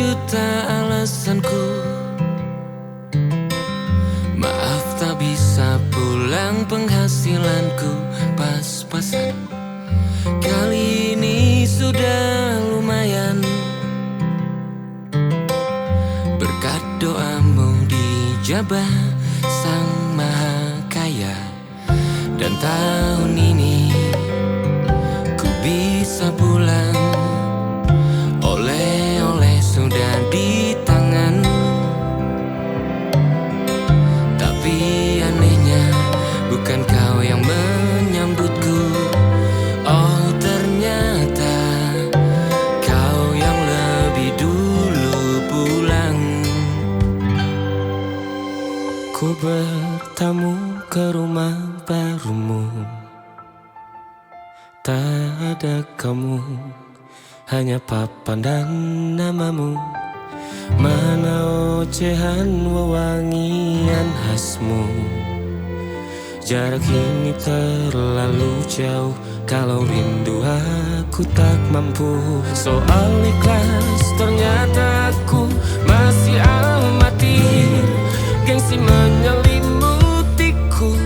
juta alasanku. Maaf tak bisa pulang, penghasilanku pas-pasan. Kali ini sudah lumayan, berkat doamu dijabah Sang Maha Kaya. Dan tahun ini ku bisa pulang, oleh-oleh sudah di tangan. Tapi anehnya bukan kau yang menyambutku. Oh ternyata kau yang lebih dulu pulang. Ku bertamu ke rumah barumu, tak ada kamu, hanya papan dan namamu. Mana ocehan wewangian khasmu. Jarak ini terlalu jauh, kalau rindu aku tak mampu. Soal ikhlas ternyata aku masih amatir. Gengsi menyelimutiku,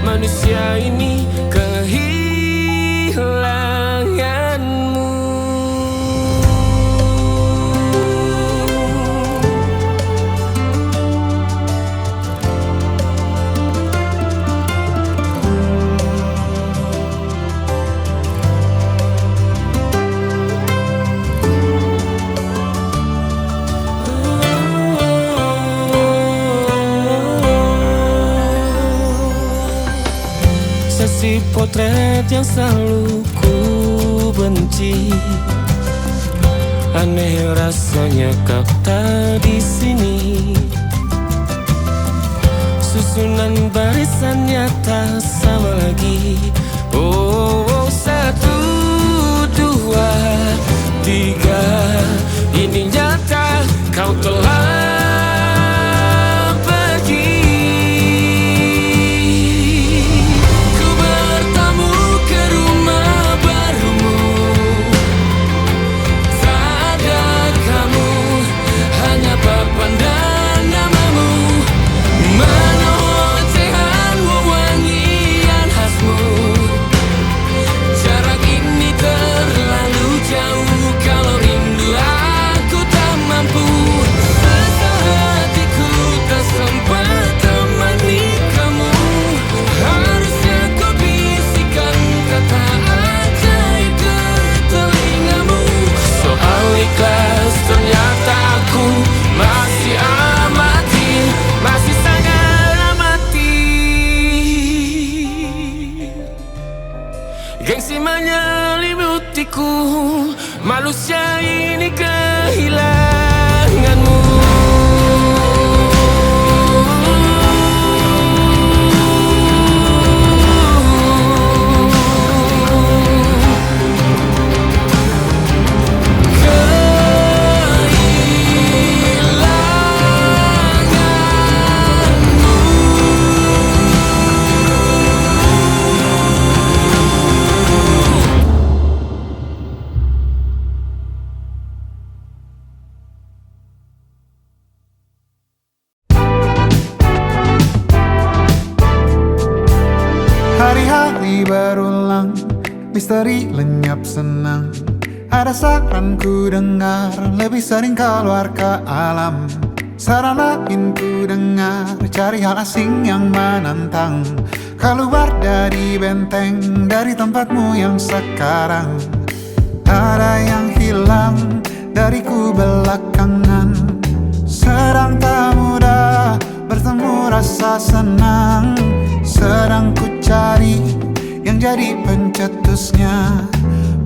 manusia ini kehilanganmu. Sesi potret yang selalu ku benci. Aneh rasanya kau tak di sini. Susunan barisannya tak sama lagi. Oh, 1, 2, 3. Ini nyata kau telah manusia ini kehilanganmu. Berulang, misteri lenyap senang. Ada saran ku dengar, lebih sering keluar ke alam. Saran lain ku dengar, cari hal asing yang menantang. Keluar dari benteng, dari tempatmu yang sekarang. Ada yang hilang dariku belakangan. Sedang tak mudah bertemu rasa senang. Sedang ku cari yang jadi pencetusnya.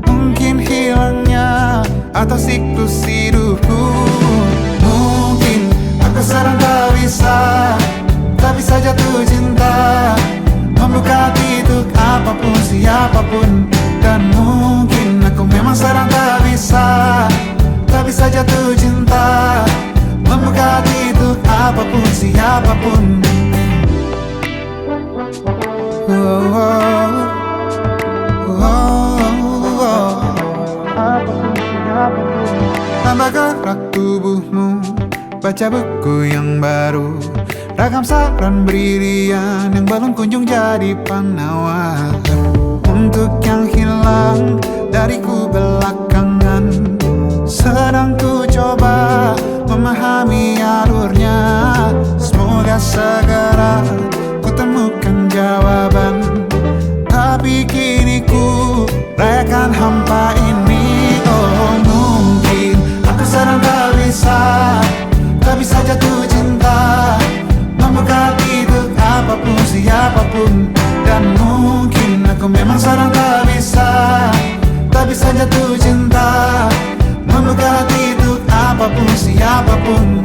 Mungkin hilangnya atau siklus hidupku. Mungkin aku sedang tak bisa, tak bisa jatuh cinta, membuka pintu apapun siapapun. Dan mungkin aku memang sedang tak bisa, tak bisa jatuh cinta, membuka pintu apapun siapapun. tambah gerak tubuhmu, baca buku yang baru, ragam saran brilian yang belum kunjung jadi penawar. Untuk yang hilang dariku belakangan, sedang ku coba memahami alurnya. Semoga segera ku temukan jawaban, tapi kini ku rayakan hampa ini. Oh mungkin aku sedang tak bisa jatuh cinta, membuka titik apapun siapapun. Dan mungkin aku memang sedang tak bisa jatuh cinta, membuka titik apapun siapapun.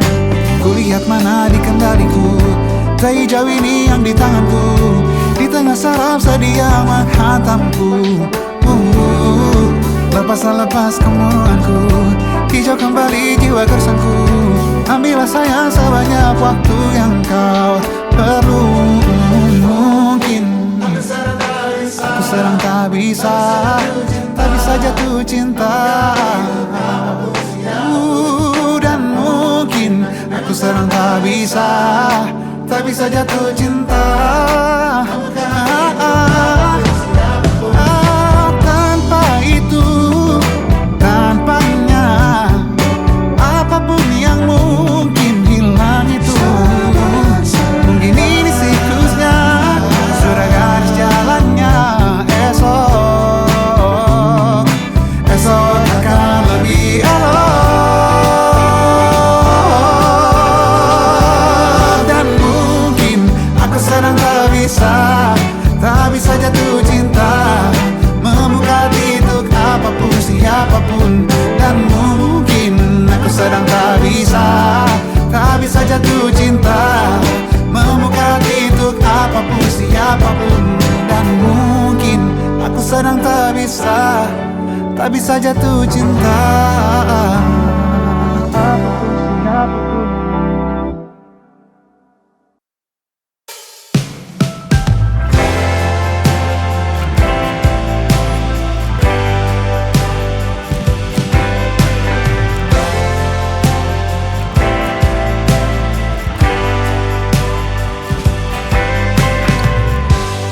Kulihat mana di kendaliku, teh hijau ini yang di tanganku, di tengah saraf sedih yang menghantamku. Lepas kemuanku, hijau kembali jiwa gersangku. Ambillah sayang sebanyak waktu yang kau perlu. Mungkin aku sedang tak bisa jatuh cinta, dan mungkin aku sedang tak bisa jatuh cinta. Tanpa itu, tanpanya, apapun yang mungkin hilang itu. Mungkin ini siklusnya, sudah garis jalannya. Esok akan lebih elok. Dan mungkin aku sedang tak bisa jatuh cinta, membuka titik apapun siapapun. Dan mungkin aku sedang tak bisa jatuh cinta, membuka titik apapun siapapun. Dan mungkin aku sedang tak bisa jatuh cinta.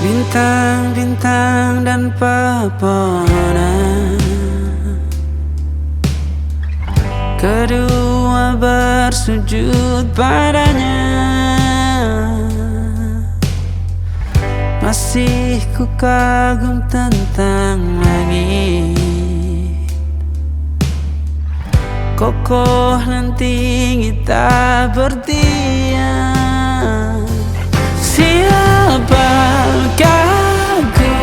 Bintang-bintang dan pepohonan, kedua bersujud padanya. Masih ku kagum tentang langit, kokoh dan tinggi tak berdiam. Siapakah aku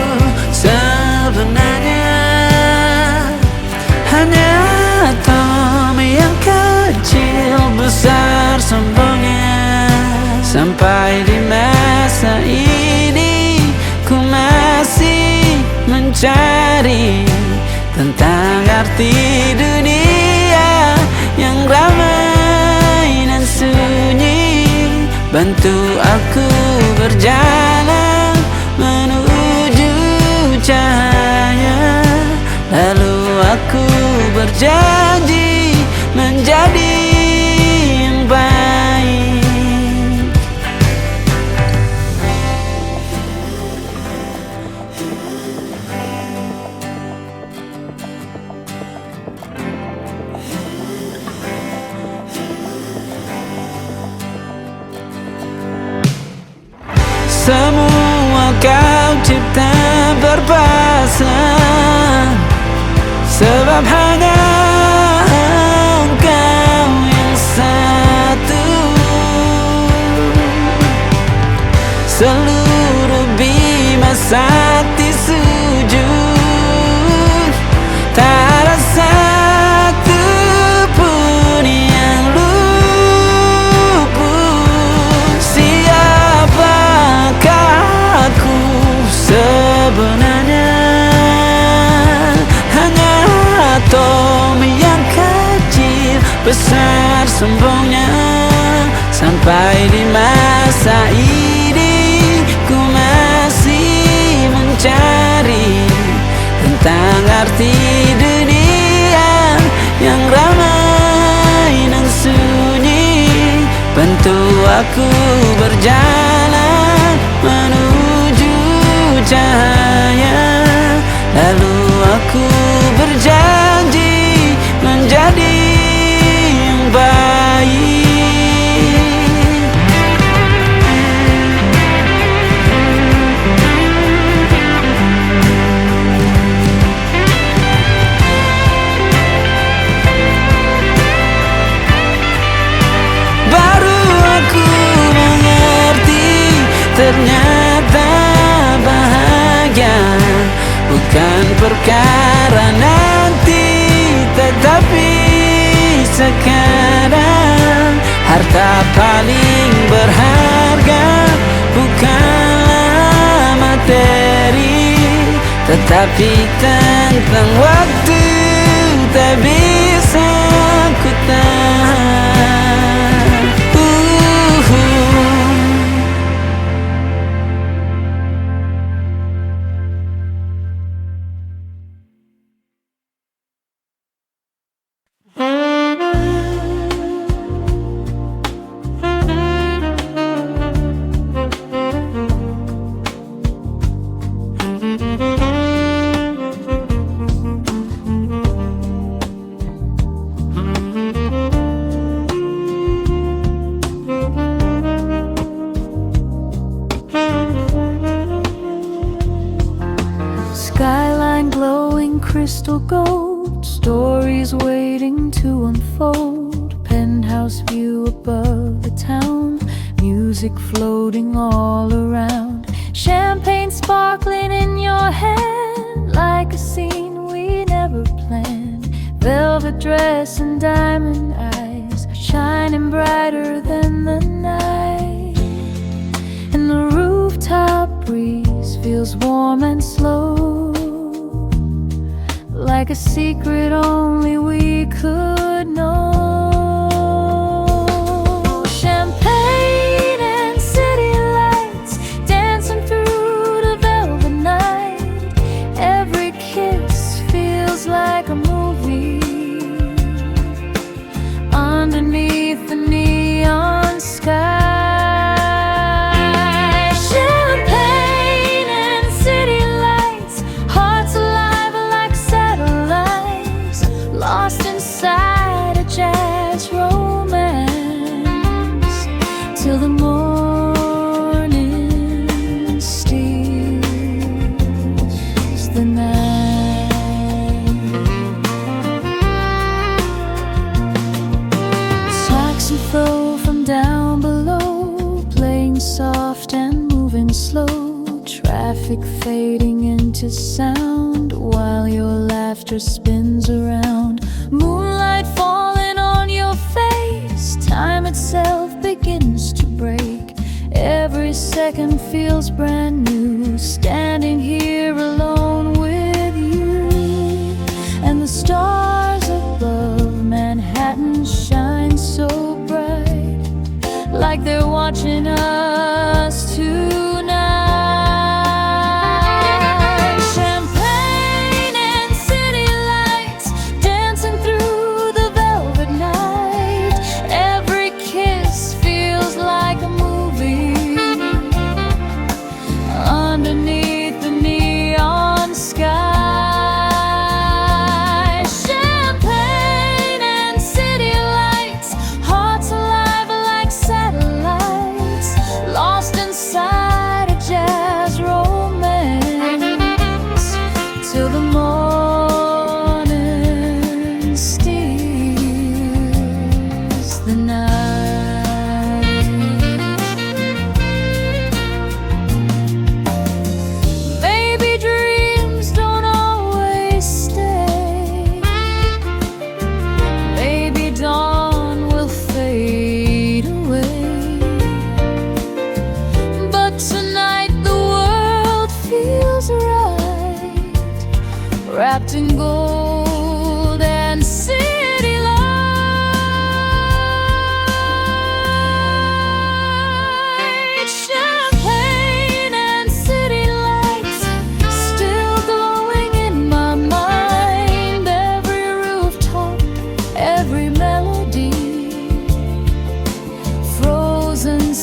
sebenarnya? Hanya atom yang kecil besar sombongnya. Sampai di masa ini ku masih mencari tentang arti dunia yang ramai dan sunyi. Bantu aku berjalan menuju cahaya, lalu aku berjanji menjadi yang baik. Semua kau cipta berpasang, sebab hanya engkau yang satu. Seluruh bima sakti sujud, tak ada satu pun yang luput. Siapakah aku sebenarnya? Hanya atom yang kecil besar sombongnya. Sampai di masa ini ku masih mencari tentang arti dunia yang ramai aku berjalan menuju cahaya, lalu aku berjanji menjadi yang baik. Baru aku mengerti, ternyata bahagia bukan perkara nanti, tetapi sekarang. Harta paling berharga bukanlah materi, tetapi tentang waktu tak bisa ku tahan. Skyline glowing crystal gold, stories waiting to unfold. Penthouse view above the town, music floating all around. Champagne sparkling in your hand, like a scene we never planned. Velvet dress and diamond eyes, shining brighter than the night. And the rooftop breeze feels warm and slow, like a secret only we could know. Champagne and city lights dancing through the velvet night. Every kiss feels like a movie underneath the neon sky. Till the morning steals the night. Saxophone from down below, playing soft and moving slow. Traffic fading into sound while your laughter spins around. Moonlight falling on your face, time itself begins to break. Every second feels brand new, standing here alone with you. And the stars above Manhattan shine so bright, like they're watching us tonight. Champagne and city lights dancing through the velvet night. Every kiss feels like a movie underneath the neon sky. Champagne and city lights, hearts alive like satellites, lost inside a jazz romance. Till the morning steals the night. Maybe dreams don't always stay. Maybe dawn will fade away. But tonight the world feels right, wrapped in gold and city lights. Champagne and city lights still glowing in my mind. Every rooftop, every melody, frozen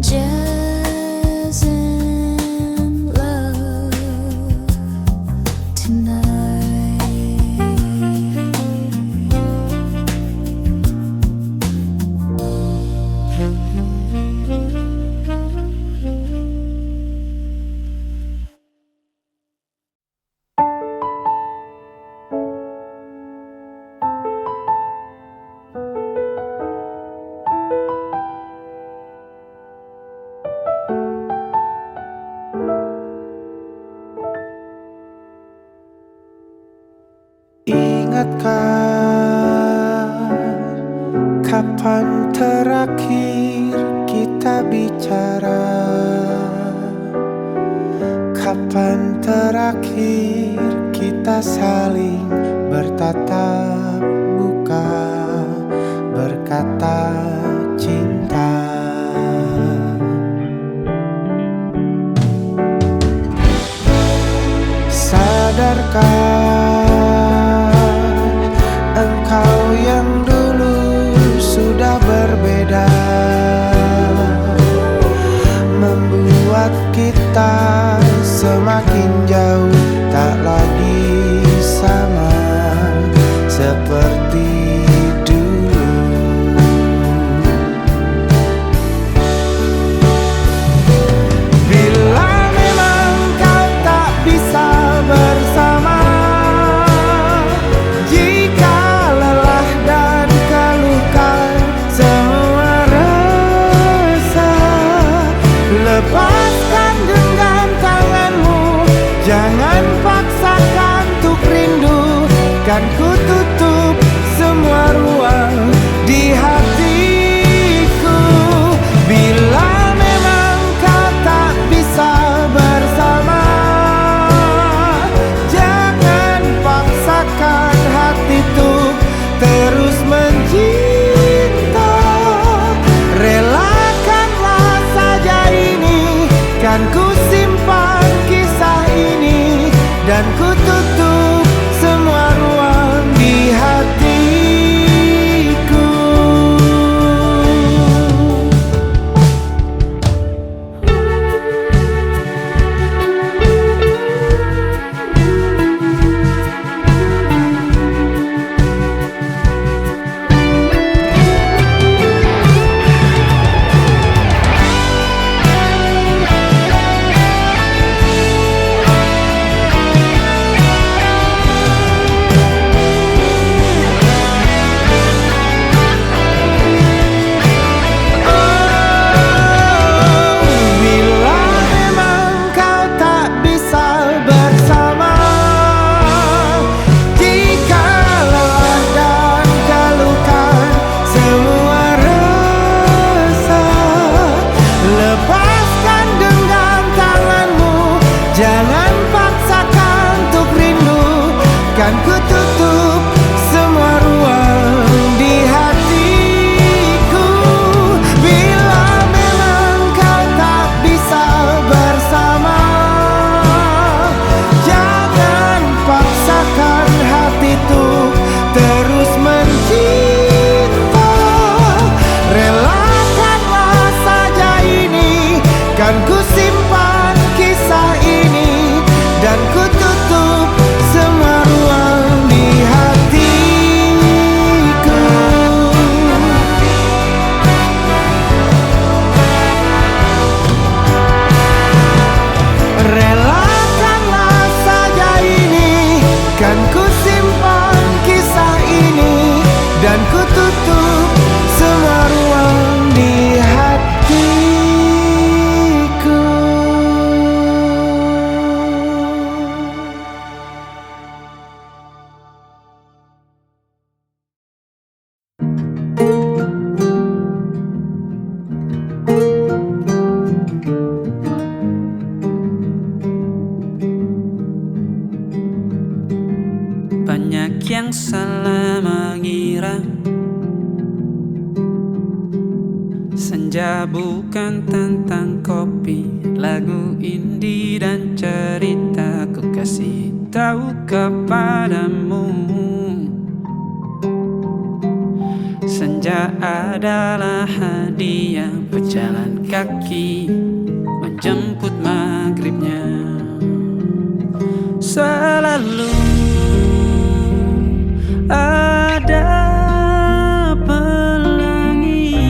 jazz and love tonight. Ingatkah kapan terakhir kita bicara? Kapan terakhir kita saling bertatap muka, berkata cinta? Sadarkah engkau yang dulu sudah berbeda, membuat kita semakin jauh, tak lagi sama seperti dulu. Bila memang kau tak bisa bersama, jika lelah dan keluhkan semua rasa, lepaskan genggam tanganmu, jangan paksakan untuk rindu. Kan ku tutup semua ruang di hatiku. Bila memang kau tak bisa bersama, jangan paksakan hati tuh terus mencinta. Relakanlah saja ini, kan ku simpan kisah ini, dan ku tutup semua ruang di hatiku. Bila memang kau tak bisa bersama, jika lelah dan keluhkan semua rasa, lepaskan genggam tanganmu, jangan paksakan untuk rindu. Kan ku tutup semua ruang di hatiku. Bila memang kau tak bisa bersama, jangan paksakan hati tuh terus mencinta. Relakanlah saja ini, kan ku simpan kisah ini, dan ku tutup semua ruang di hatiku. Relakanlah saja ini, kan ku simpan kisah ini, dan ku tutup semua ruang di hatiku. Banyak yang salah mengira senja bukan tentang kopi, lagu indie dan cerita. Ku kasih tahu kepadamu, senja Senja adalah hadiah pejalan kaki menjemput maghribnya. Selalu ada pelangi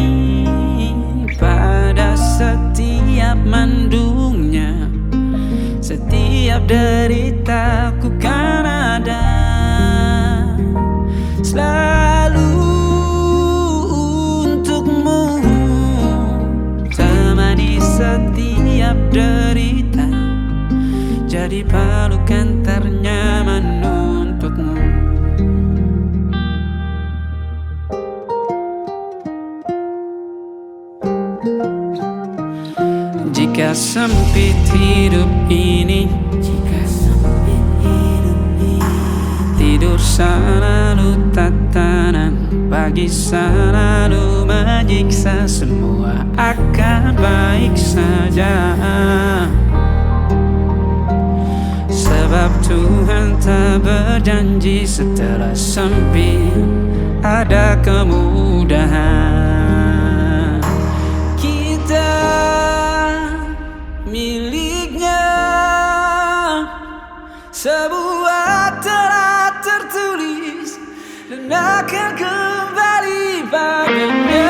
pada setiap mendungnya. Setiap deritaku kan ada selalu untukmu, temani setiap derita, jadi pelukan ternyaman untukmu. Jika sempit hidup ini, tidur selalu tatanan, pagi selalu menyiksa, semua akan baik saja. Sebab Tuhan tak berjanji setelah sempit ada kemudahan. Kita miliknya sebuah telah tertulis dan akan kembali padanya.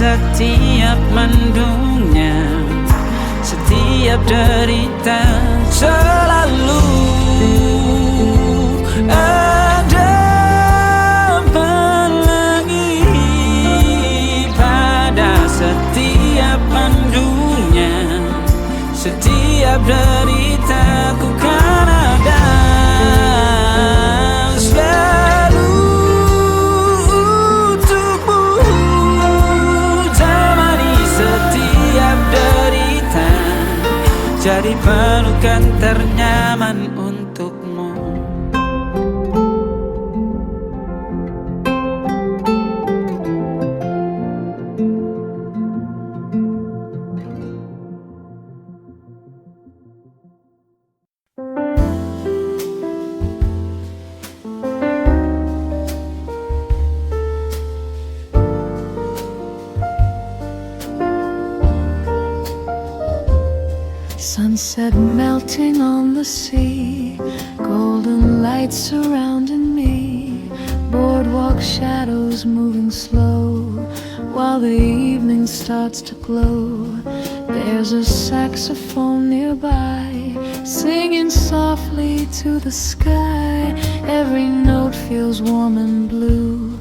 Setiap mendungnya, setiap derita, selalu ada pelangi pada setiap mendungnya. Setiap derita ku kan ada jadi pelukan ternyaman untukmu. Sunset melting on the sea, golden lights surrounding me, boardwalk shadows moving slow, while the evening starts to glow. There's a saxophone nearby, singing softly to the sky. Every note feels warm and blue,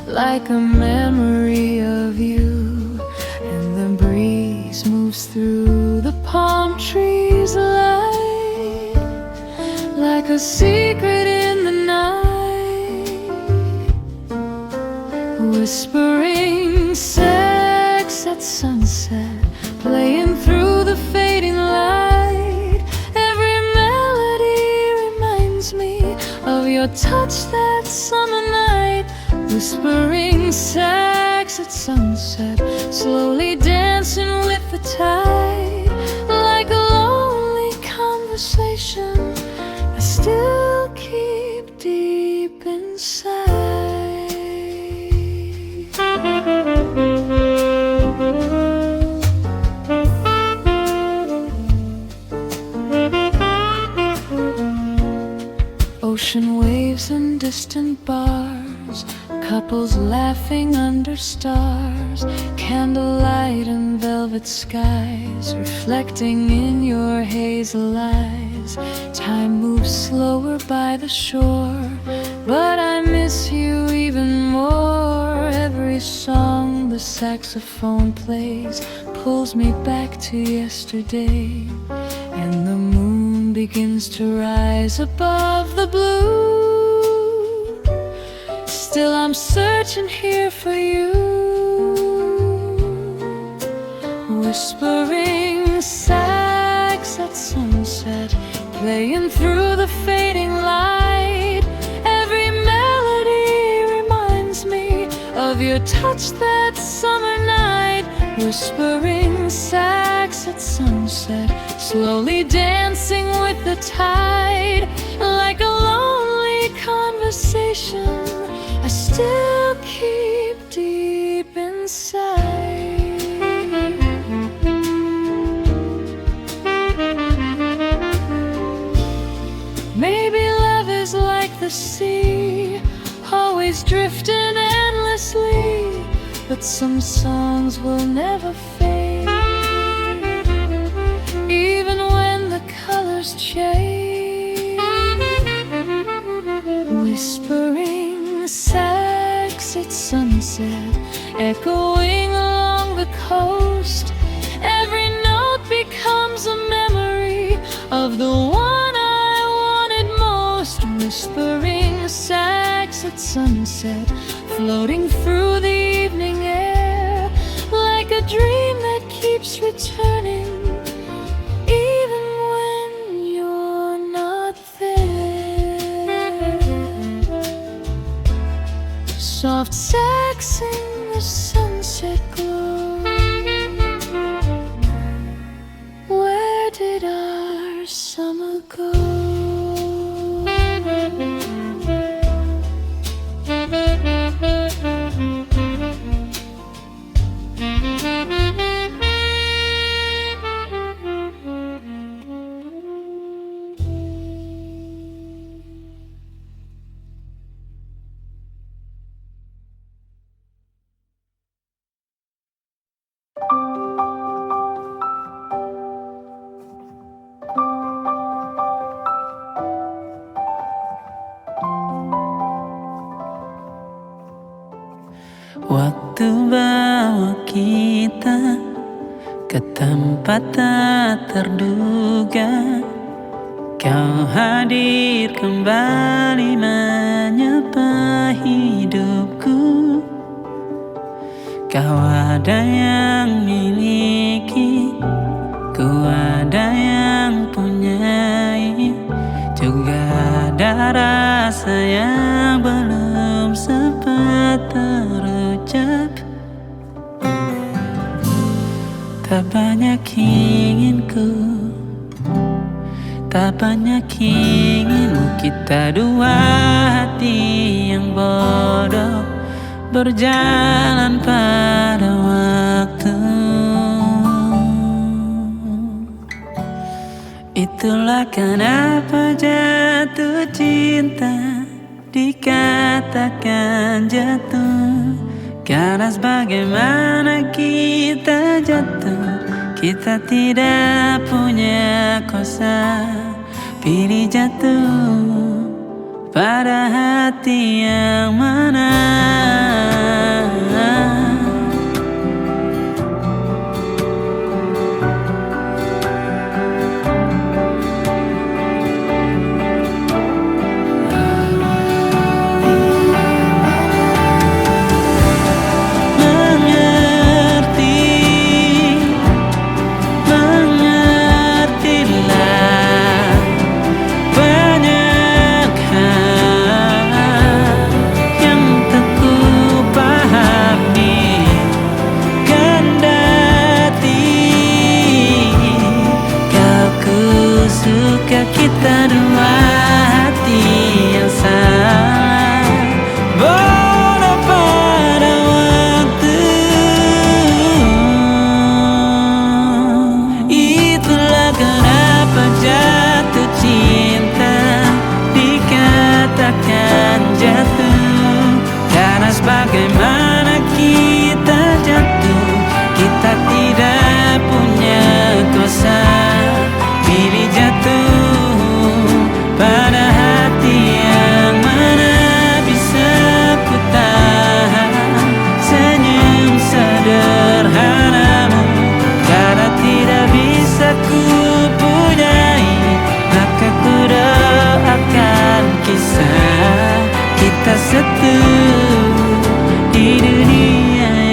like a memory of you. And the breeze moves through the palm trees light, like a secret in the night, whispering sex at sunset, playing through the fading light. Every melody reminds me of your touch that summer night, whispering sex at sunset, slowly dancing with the tide, like a lonely conversation I still keep deep inside. Ocean waves and distant bars, couples laughing under stars, candlelight and velvet skies, reflecting in your hazel eyes. Time moves slower by the shore, but I miss you even more. Every song the saxophone plays pulls me back to yesterday, and the moon begins to rise above the blue. Still I'm searching here for you, whispering sax at sunset, playing through the fading light. of your touch that summer night, whispering sax at sunset, slowly dancing with the tide, like a lonely conversation I still keep deep inside. Maybe love is like the sea, always drifting endlessly, but some songs will never fade, even when the colors change. Whispering sax at sunset, echoing along the coast, every note becomes a memory of the one I wanted most. Whispering sax at sunset, floating through the evening air, like a dream that keeps returning, even when you're not there. Soft sax in the sunset glow. Where did our summer go? Waktu bawa kita ke tempat tak terduga, kau hadir kembali menyapa hidupku. Kau ada yang miliki, ku ada yang punyai, juga ada rasa yang belum sempat terucap. Tak banyak inginku, tak banyak inginmu, kita dua hati yang bodoh berjalan pada waktu. Itulah kenapa jatuh cinta dikatakan jatuh, karena sebagaimana kita jatuh, kita tidak punya kuasa. Pilih jatuh pada hati yang mana. Kita dua hati yang salah, bodoh pada waktu. Itulah kenapa jatuh cinta dikatakan jatuh, karena sebagaimana kita jatuh, kita tidak punya kuasa. Pilih jatuh pada hati yang mana, bisa ku tahan senyum sederhanamu, karena tidak bisa ku punyai, maka ku doakan kisah kita satu di dunia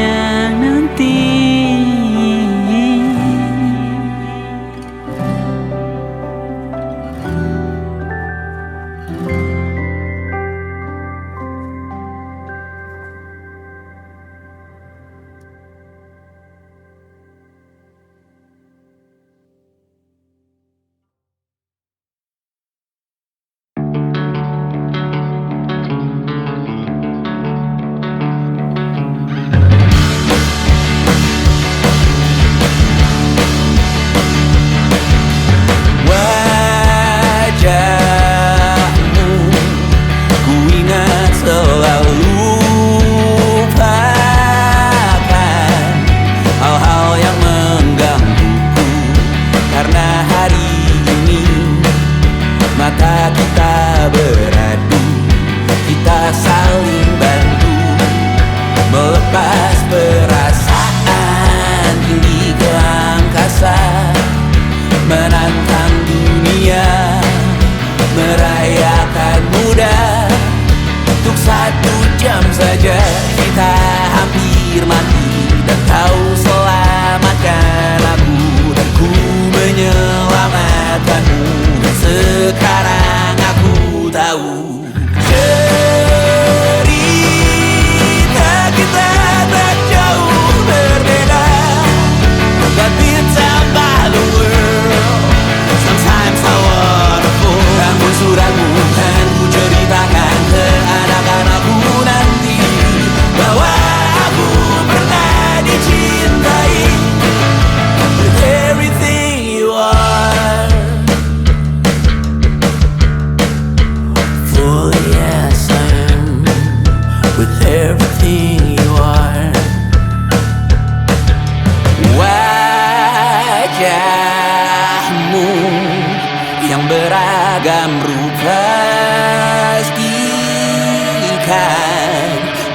everything you are. Wajahmu yang beragam rupa pastikan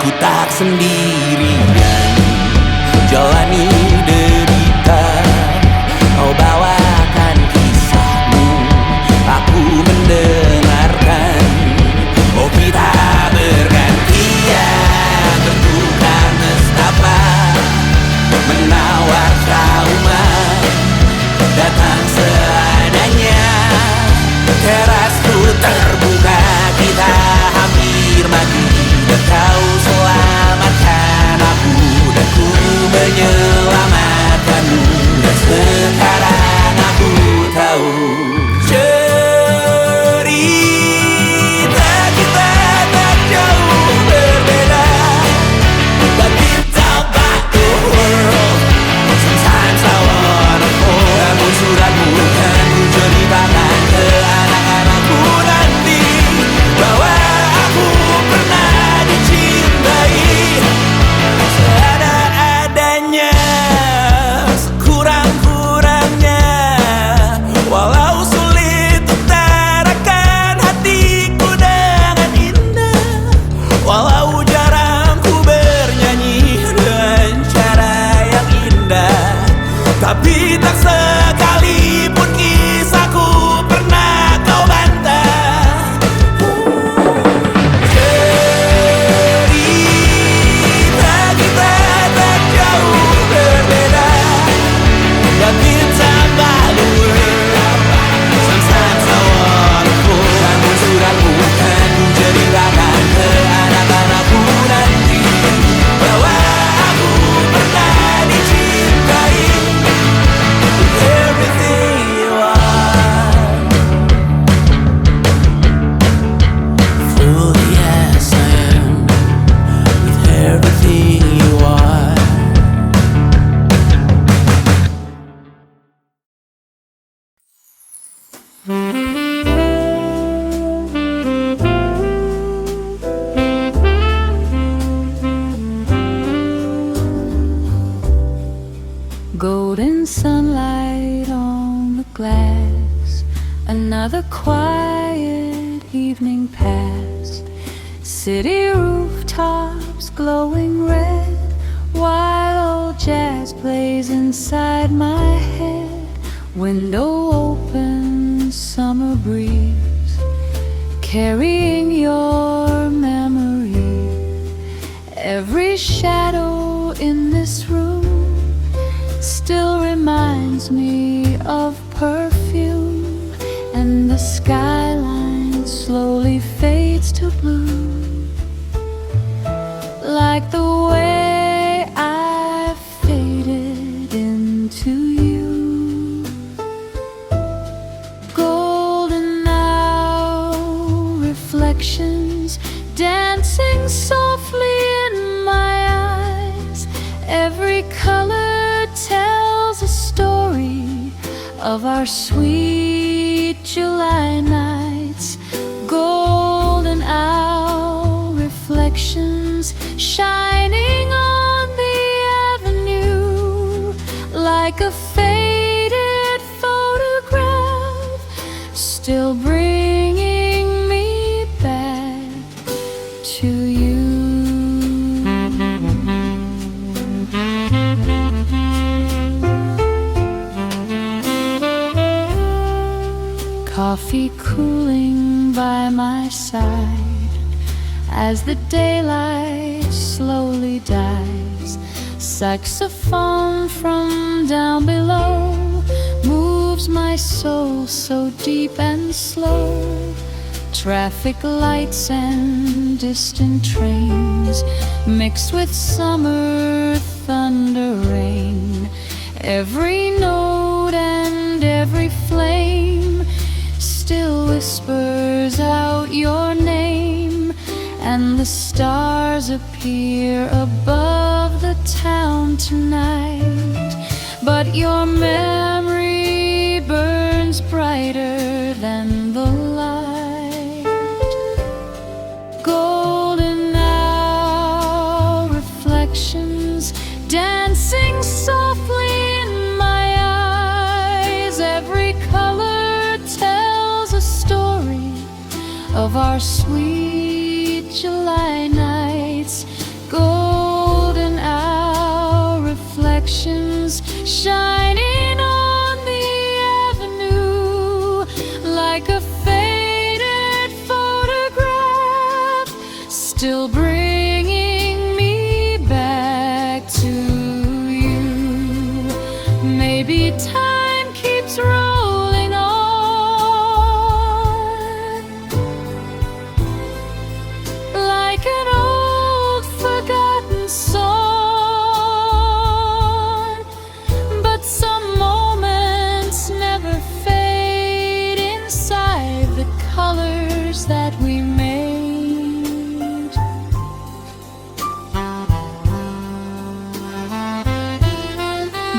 ku tak sendirian jalani derita. Kau bawakan kisahmu, aku mendengarkan. Oh kita bergantian bertukar nestapa, menawar trauma datang seadanya. Terasku terbuka, kita hampir mati, dan kau selamatkan aku, dan ku menyelamatkanmu. Dan sekarang aku tahu cerita kita tak jauh berbeda. But it's about the world. Sometimes I wanna fall. Namun suratmu kan ku ceritakan ke anak-anakku nanti, bahwa aku pernah dicintai seada-adanya, sekurang-kurangnya. Walau sulit utarakan hatiku dengan indah, walau jarang ku bernyanyi dengan cara yang indah, tapi tak sekalipun kisahku pernah kau bantah. Cerita kita tak jauh berbeda, but it's about the world. Sometimes I wanna fall. Namun suratmu kan ku ceritakan ke anak-anakku nanti, bahwa aku pernah dicintai with everything you are. Fully as I am, with everything you are. Golden sunlight on the glass, another quiet evening past. City rooftops glowing red, while old jazz plays inside my head. Window open, summer breeze, carrying your memory. Every shadow in this room still reminds me of perfume, and the skyline slowly fades to blue, like the way I faded into you. Golden hour reflections dancing softly in my eyes. Every color tells a story of our sweet July nights. Golden hour reflections shining on the avenue, like a faded photograph, still bringing me back to you. Coffee cooling by my side as the daylight slowly dies. Saxophone from down below moves my soul so deep and slow. Traffic lights and distant trains mixed with summer thunder rain. Every note and every flame still whispers out your name, and the stars appear above the town tonight. But your memory burns brighter than the light. Golden hour dancing softly in my eyes. Every color tells a story of our sweet July nights. Golden hour reflections shining on the avenue like a faded photograph, still bringing me back to you. Maybe time keeps rolling on like an old forgotten song, but some moments never fade inside the colors that we made.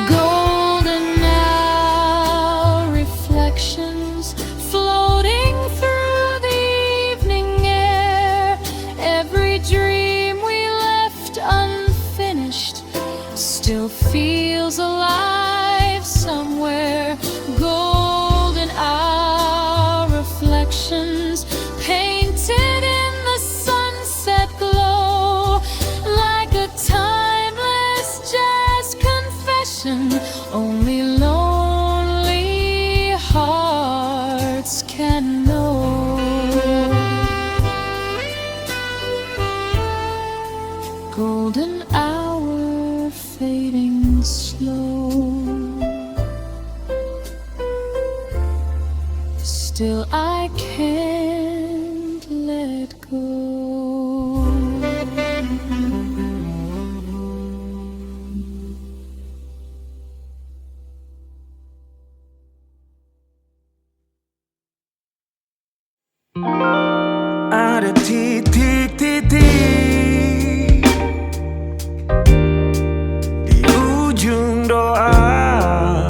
Golden hour reflections floating through the evening air. Every dream we left unfinished still feels alive somewhere. Golden hour reflections painted in the sunset glow like a timeless jazz confession only lonely hearts can know. Golden hour fading slow, still I can't let go. Ada titik-titik di ujung doa,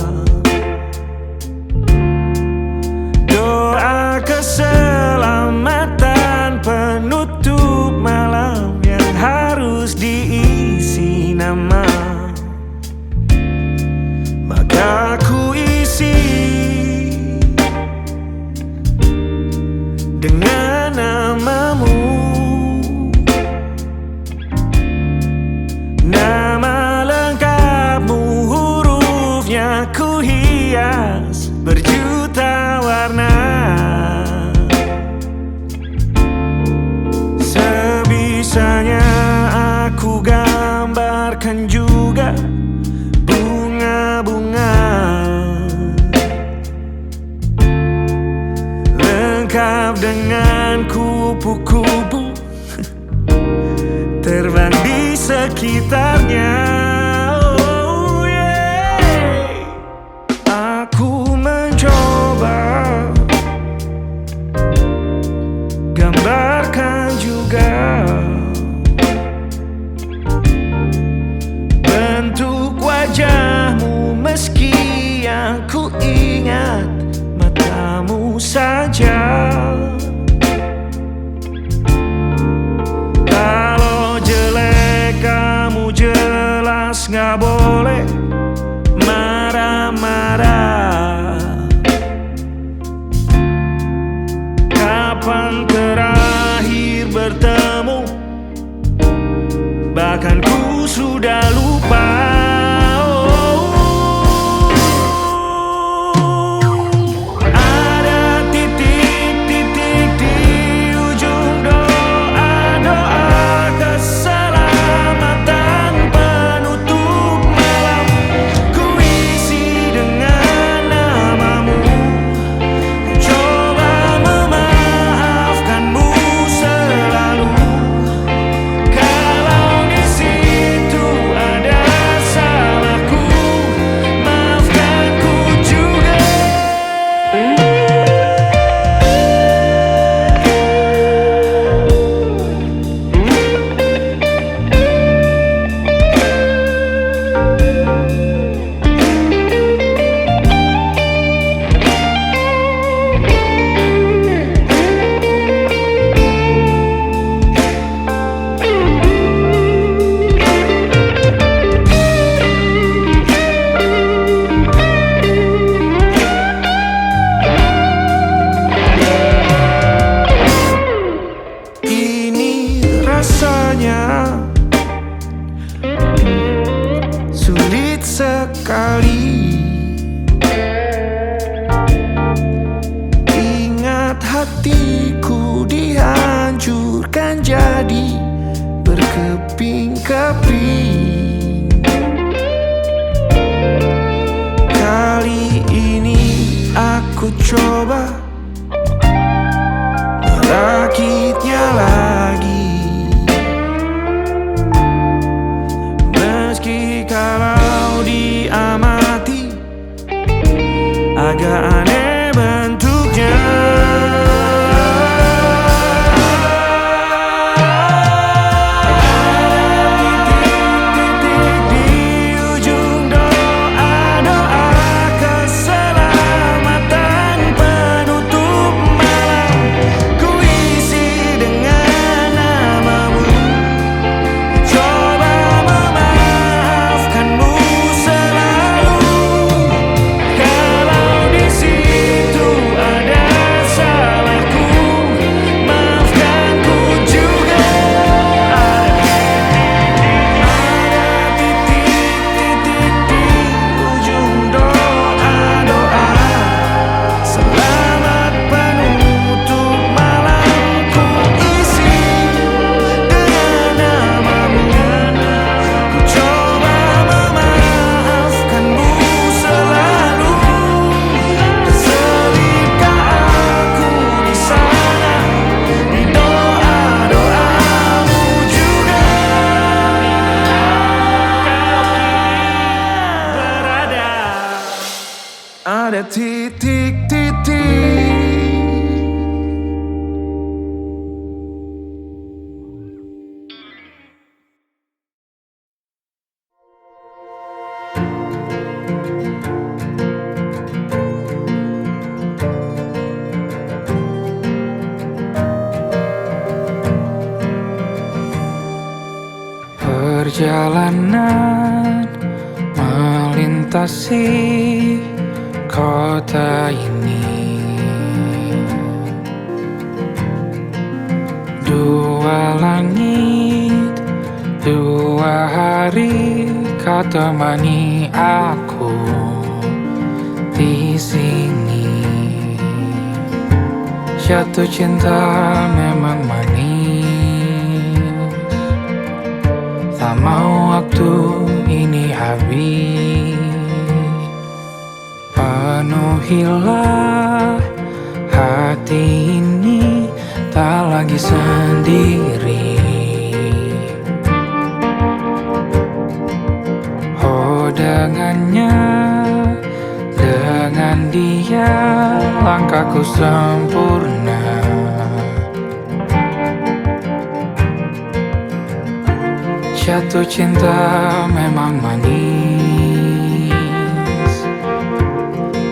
doa keselamatan penutup malam yang harus diisi nama. Maka ku isi dengan namamu, nama lengkapmu, hurufnya ku hias berjuta warna. Sebisanya aku gambarkan juga bunga-bunga lengkap dengan kupu-kupu terbang di sekitarnya. Oh yeah. Aku mencoba gambarkan juga bentuk wajahmu, meski yang ku ingat matamu saja. Kalau jelek kamu jelas gak boleh marah-marah. Kapan terakhir bertemu, bahkan ku sudah lupa. Kalau di situ ada sekali. Ingat hatiku dihancurkan jadi berkeping-keping. Kali ini aku coba merakitnya lagi. Meski kalau diamati agak aneh bentuknya. Ada titik-titik. Perjalanan melintasi kota ini, dua langit, dua hari kau temani aku di sini. Jatuh cinta memang manis, tak mau waktu ini habis. Penuhilah hati ini, tak lagi sendiri. Oh dengannya, dengan dia langkahku sempurna. Jatuh cinta memang manis,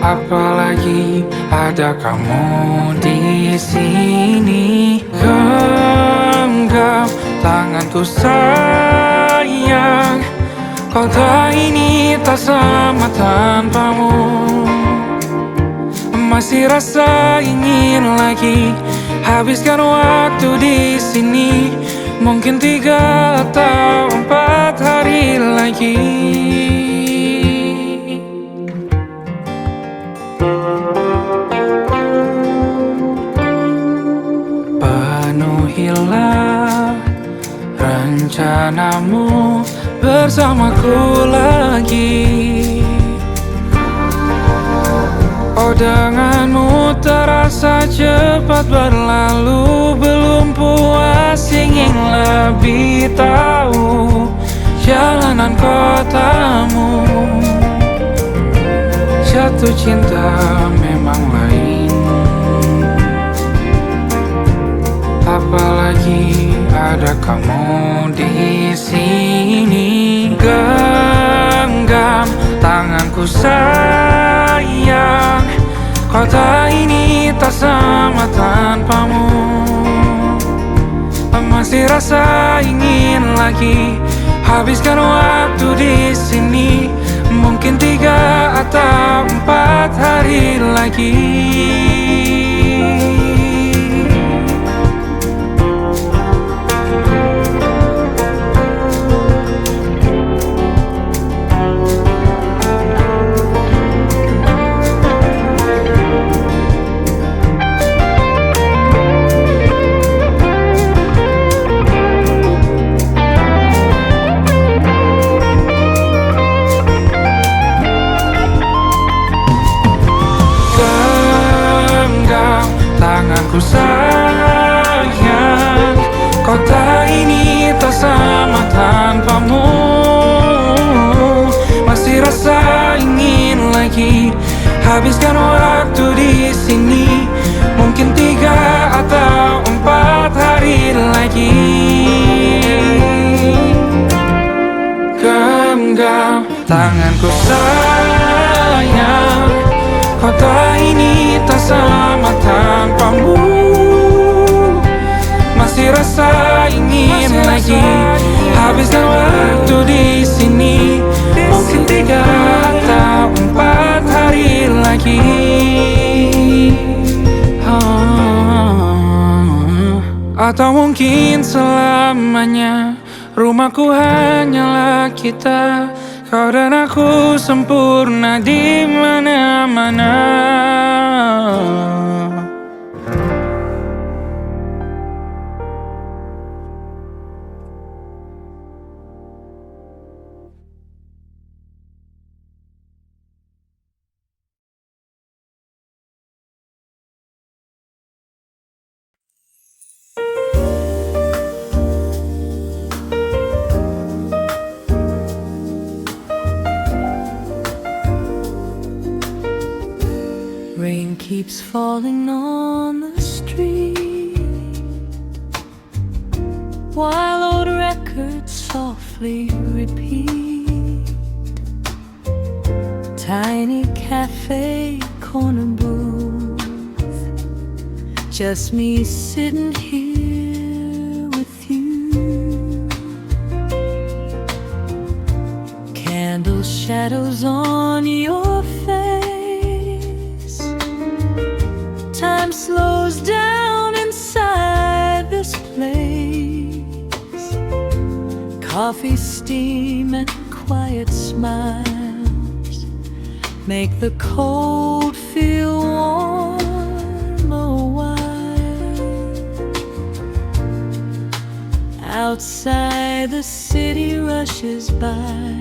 apalagi ada kamu di sini. Genggam tanganku sayang, kota ini tak sama tanpamu. Masih rasa ingin lagi habiskan waktu di sini. Mungkin 3 atau 4 hari lagi. Penuhilah rencanamu bersamaku lagi. Oh denganmu terasa cepat berlalu. Belum puas ingin lebih tahu jalanan kotamu. Jatuh cinta memang lain, apalagi ada kamu di sini. Genggam tanganku sayang, kota ini tak sama tanpamu. Masih rasa ingin lagi habiskan waktu di sini. Mungkin 3 atau 4 hari lagi. habiskan waktu di sini. Mungkin 3 atau 4 hari lagi. Genggam tanganku sayang, kota ini tak sama tanpamu. Masih rasa ingin lagi habiskan waktu di sini. Mungkin 3 atau 4 hari lagi. Atau mungkin selamanya. Rumahku hanyalah kita, kau dan aku sempurna di mana-mana. Rain keeps falling on the street, while old records softly repeat. Tiny cafe corner booth, just me sitting here with you. Candle shadows on your face. Time slows down inside this place. Coffee steam and quiet smiles make the cold feel warm a while. Outside the city rushes by,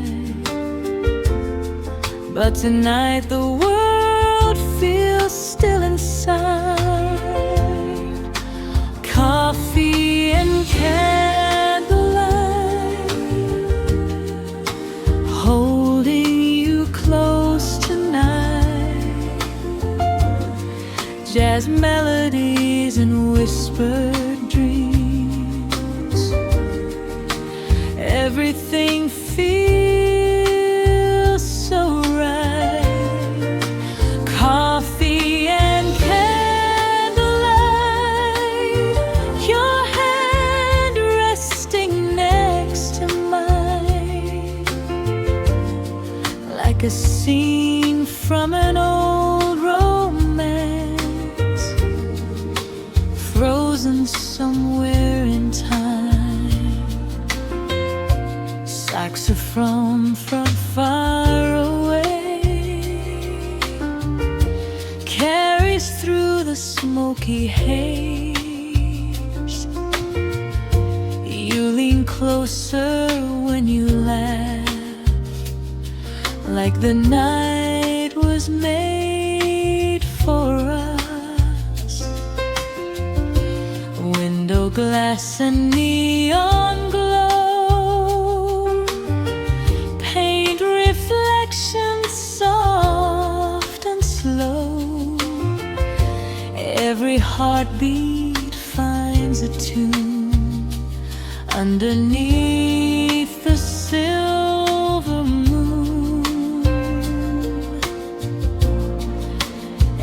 but tonight the world feels still inside. Coffee and candlelight, holding you close tonight. Jazz melodies and whispered dreams. Everything feels so right. Coffee and candlelight, your hand resting next to mine, like a scene from an old romance, frozen somewhere in time. Saxophone from far away carries through the smoky haze. You lean closer when you laugh, like the night was made for us. Window glass and neon glow paint reflections soft and slow. Every heartbeat finds a tune underneath the silver moon.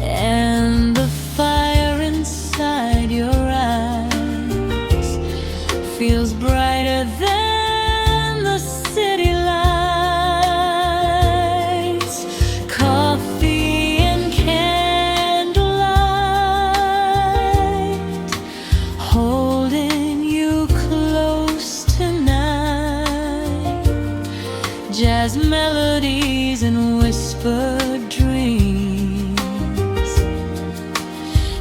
And the fire inside your eyes feels brighter than the city lights. Coffee and candlelight, holding you close tonight. Jazz melodies and whispered dreams.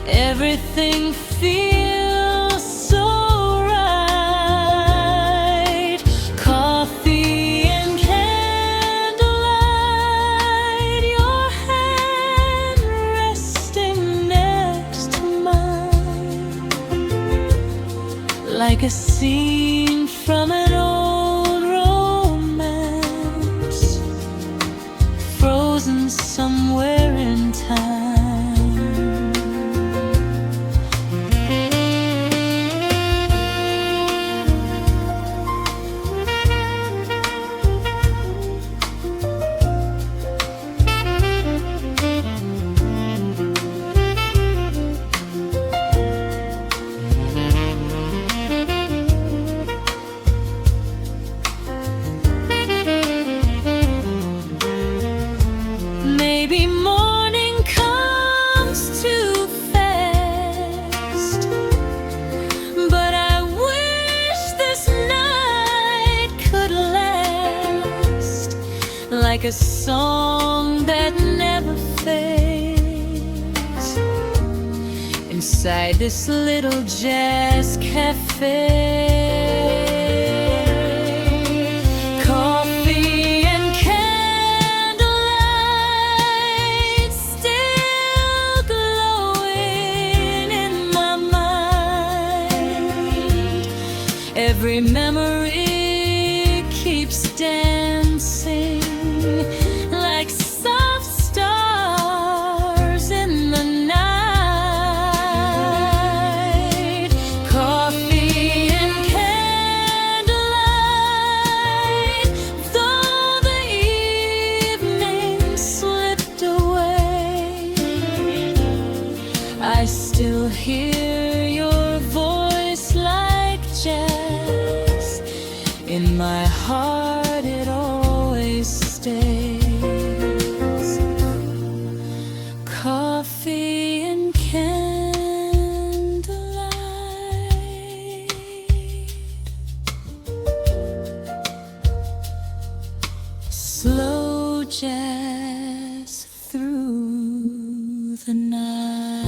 Everything feels so right. Coffee and candlelight, your hand resting next to mine, like a scene from an old romance, frozen somewhere in like a song that never fades inside this little jazz cafe. Coffee and candlelight still glowing in my mind. Every memory keeps dancing like soft stars in the night. Coffee and candlelight, though the evening slipped away, I still hear your voice like jazz. In my heart it always stays. Coffee and candlelight. Slow jazz through the night.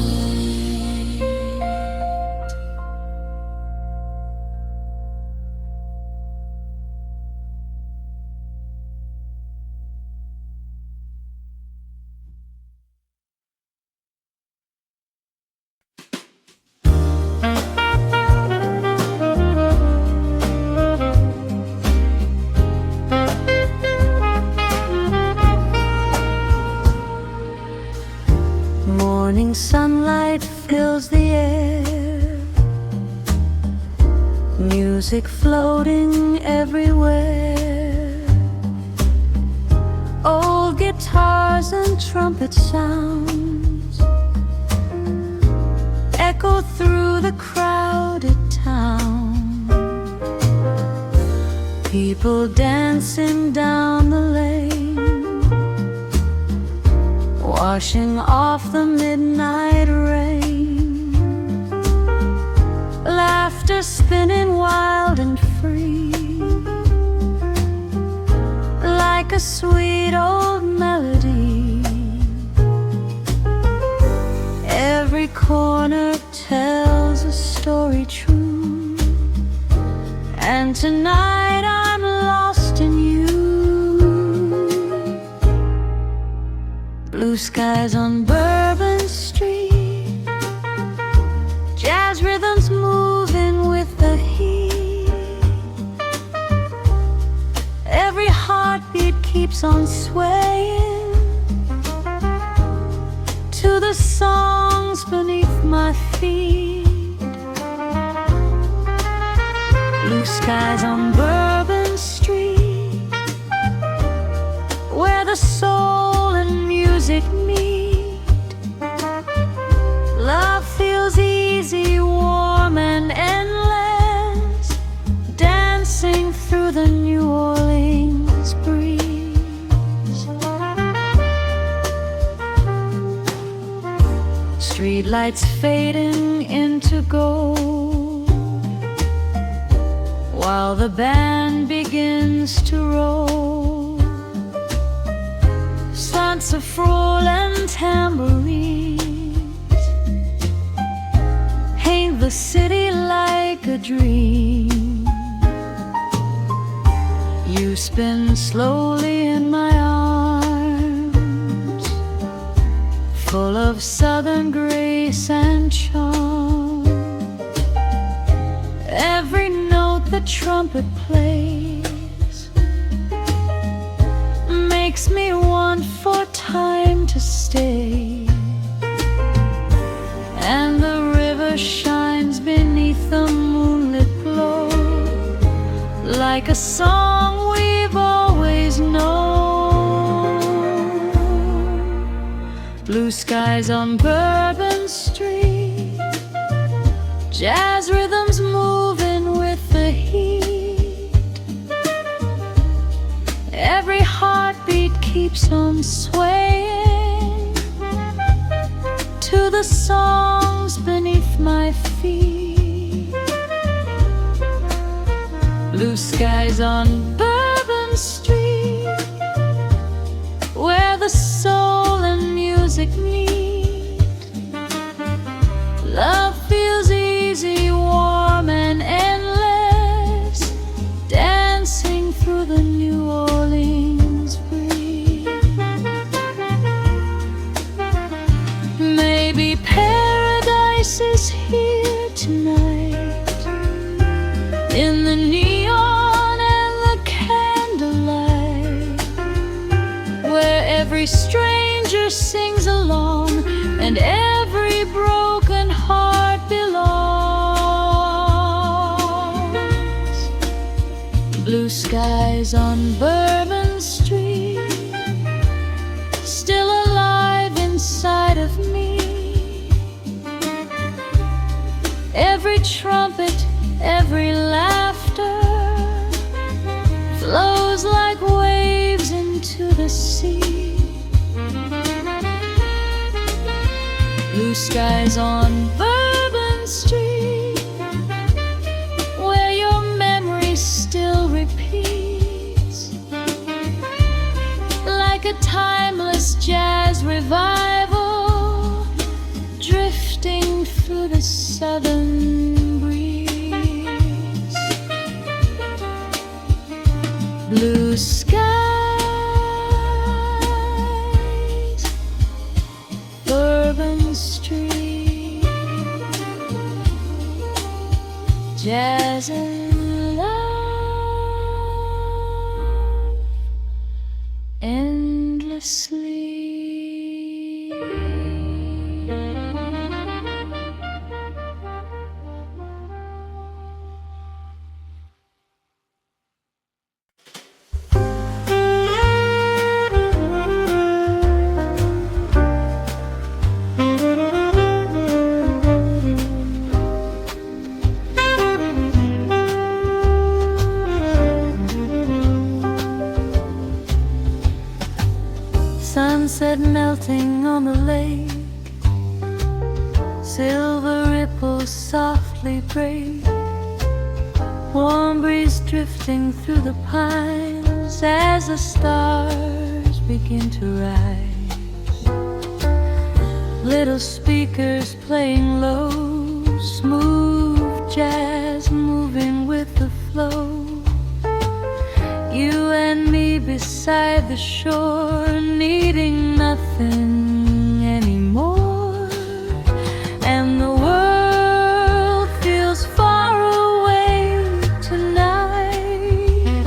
Morning sunlight fills the air, music floating everywhere. Old guitars and trumpet sounds echo through the crowded town. People dancing down the lane, washing off the midnight rain. Laughter spinning wild and free, like a sweet old melody. Every corner tells a story true, and tonight I'm lost in you. Blue skies on Bourbon Street, jazz rhythms moving with the heat. Every heartbeat keeps on swaying to the songs beneath my feet. Blue skies on Bourbon Street, where the soul and music meet. Love feels easy, warm and endless, dancing through the New Orleans breeze. Streetlights fading into gold, while the band begins to roll. Saxophone and tambourines paint the city like a dream. You spin slowly in my arms, full of southern grace and charm. Every note the trumpet plays makes me want for time to stay. And the river shines beneath the moonlit glow, like a song we've always known. Blue skies on Bourbon Street, jazz rhythms moving with the heat. Every heartbeat keeps on swaying to the songs beneath my feet. Blue skies on Bourbon Street, Every stranger sings along, and every broken heart belongs. Blue skies on Bourbon Street, still alive inside of me. Every trumpet, every laughter flows like waves into the sea. Blue skies on Bourbon Street, where your memory still repeats, like a timeless jazz revival, drifting through the southern breeze. Blue skies, Bourbon Street, jazz and love endlessly. Sunset melting on the lake, silver ripples softly break, warm breeze drifting through the pines as the stars begin to rise. Little speakers playing low, smooth jazz moving with the flow. You and me beside the shore, needing nothing anymore. And the world feels far away tonight,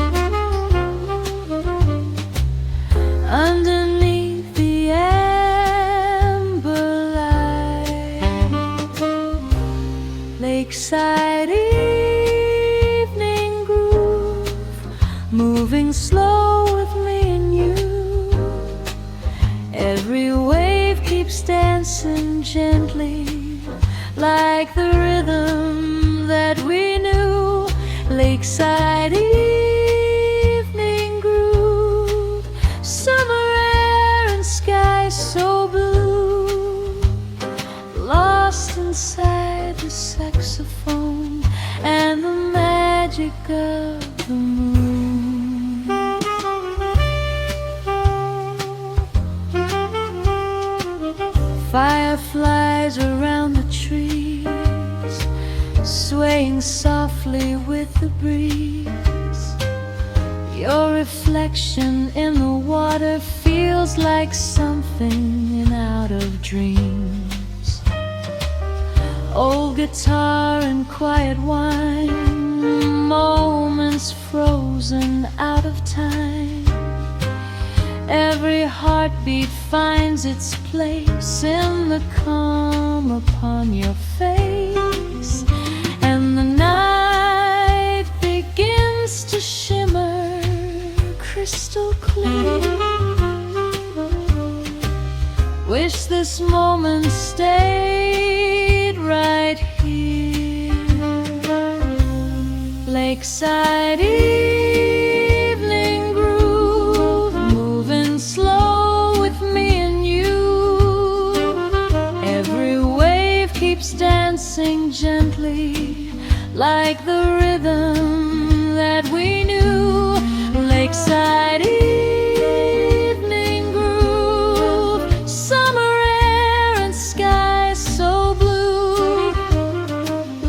underneath the amber light. Lakeside evening groove, moving slow with me and you. Every wave keeps dancing gently, like the rhythm that we knew. Lakeside evening groove, summer air and sky so blue, lost inside the saxophone and the magic of the moon. Fireflies around the trees, swaying softly with the breeze. Your reflection in the water feels like something out of dreams. Old guitar and quiet wine, moments frozen out of time. Every heartbeat finds its place in the calm upon your face. And the night begins to shimmer crystal clear. Wish this moment stayed right here. Lakeside evening groove, moving slow with me and you. Every wave keeps dancing gently, like the rhythm that we knew. Lakeside evening groove, summer air and sky so blue,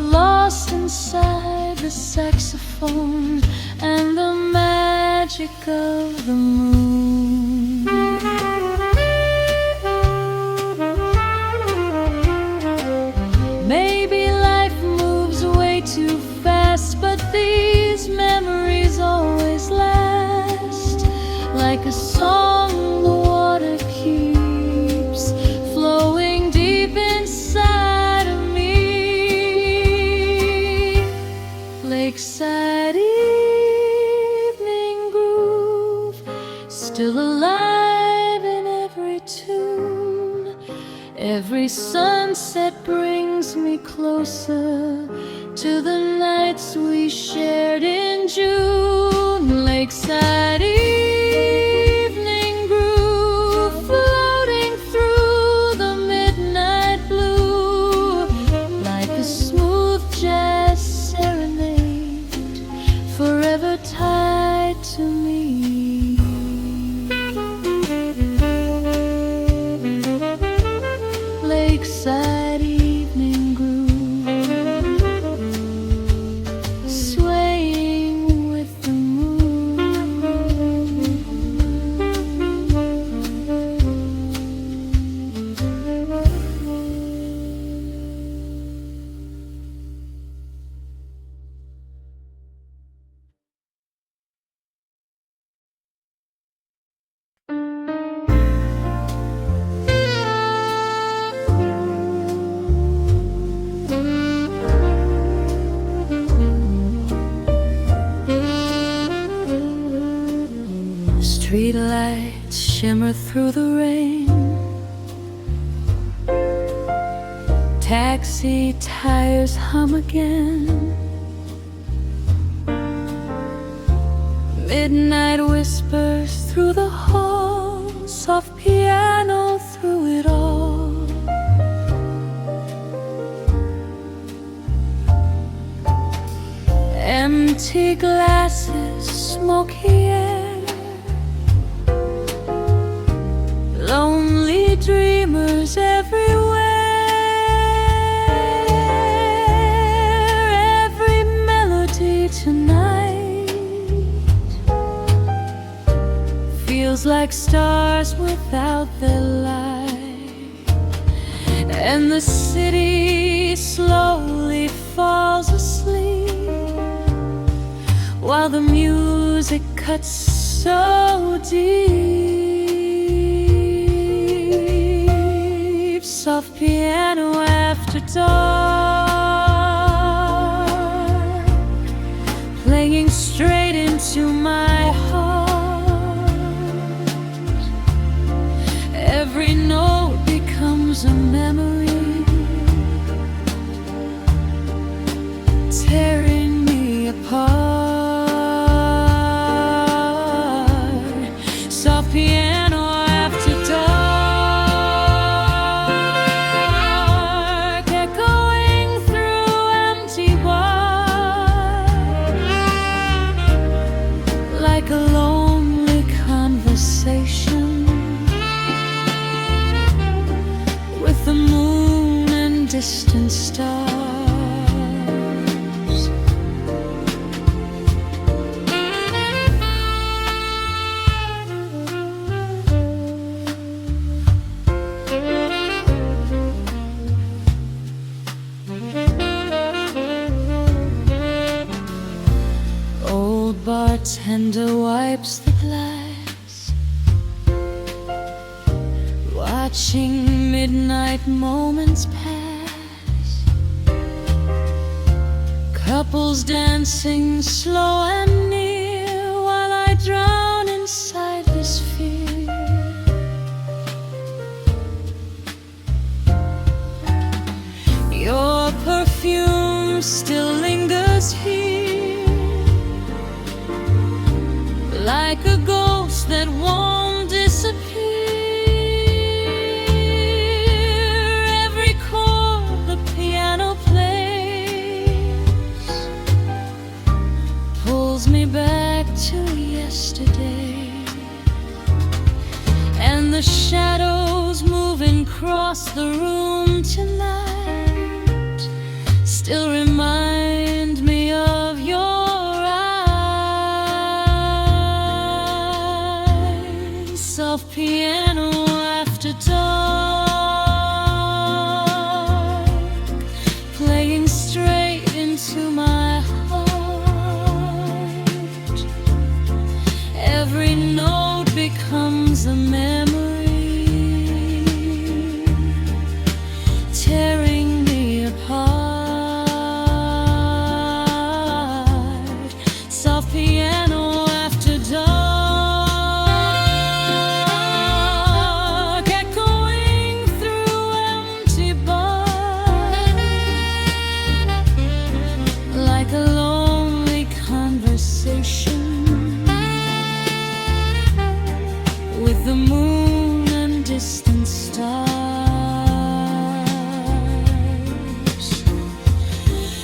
lost inside the saxophone and the magic of the moon. Maybe life moves way too fast, but these memories always last, like a song the water still alive in every tune. Every sunset brings me closer to the nights we shared in June. Lakeside evening groove, floating through the midnight blue, like a smooth jazz serenade, forever tied to me. Lakeside evening groove, swaying with the street lights shimmer through the rain. Taxi tires hum again. Midnight whispers through the hall, soft piano through it all. Empty glasses, smoky air, lonely dreamers everywhere. Every melody tonight feels like stars without their light. And the city slowly falls asleep while the music cuts so deep. Soft piano after dark, playing straight into my heart. Every note becomes a memory, tearing me apart. Soft piano after dark, echoing through empty bars, like a lonely conversation with the moon and distant stars. Old bartender wipes the glass, watching midnight moments pass. Couples dancing slow and near, while I drown inside this fear. Your perfume still lingers here, like a ghost that won't disappear. Every chord the piano plays pulls me back to yesterday, and the shadows moving across the room tonight still remind me of your eyes. Soft piano after dark, playing straight into my heart. Every note becomes a memory, tearing me apart. Soft piano after dark. the moon and distant stars.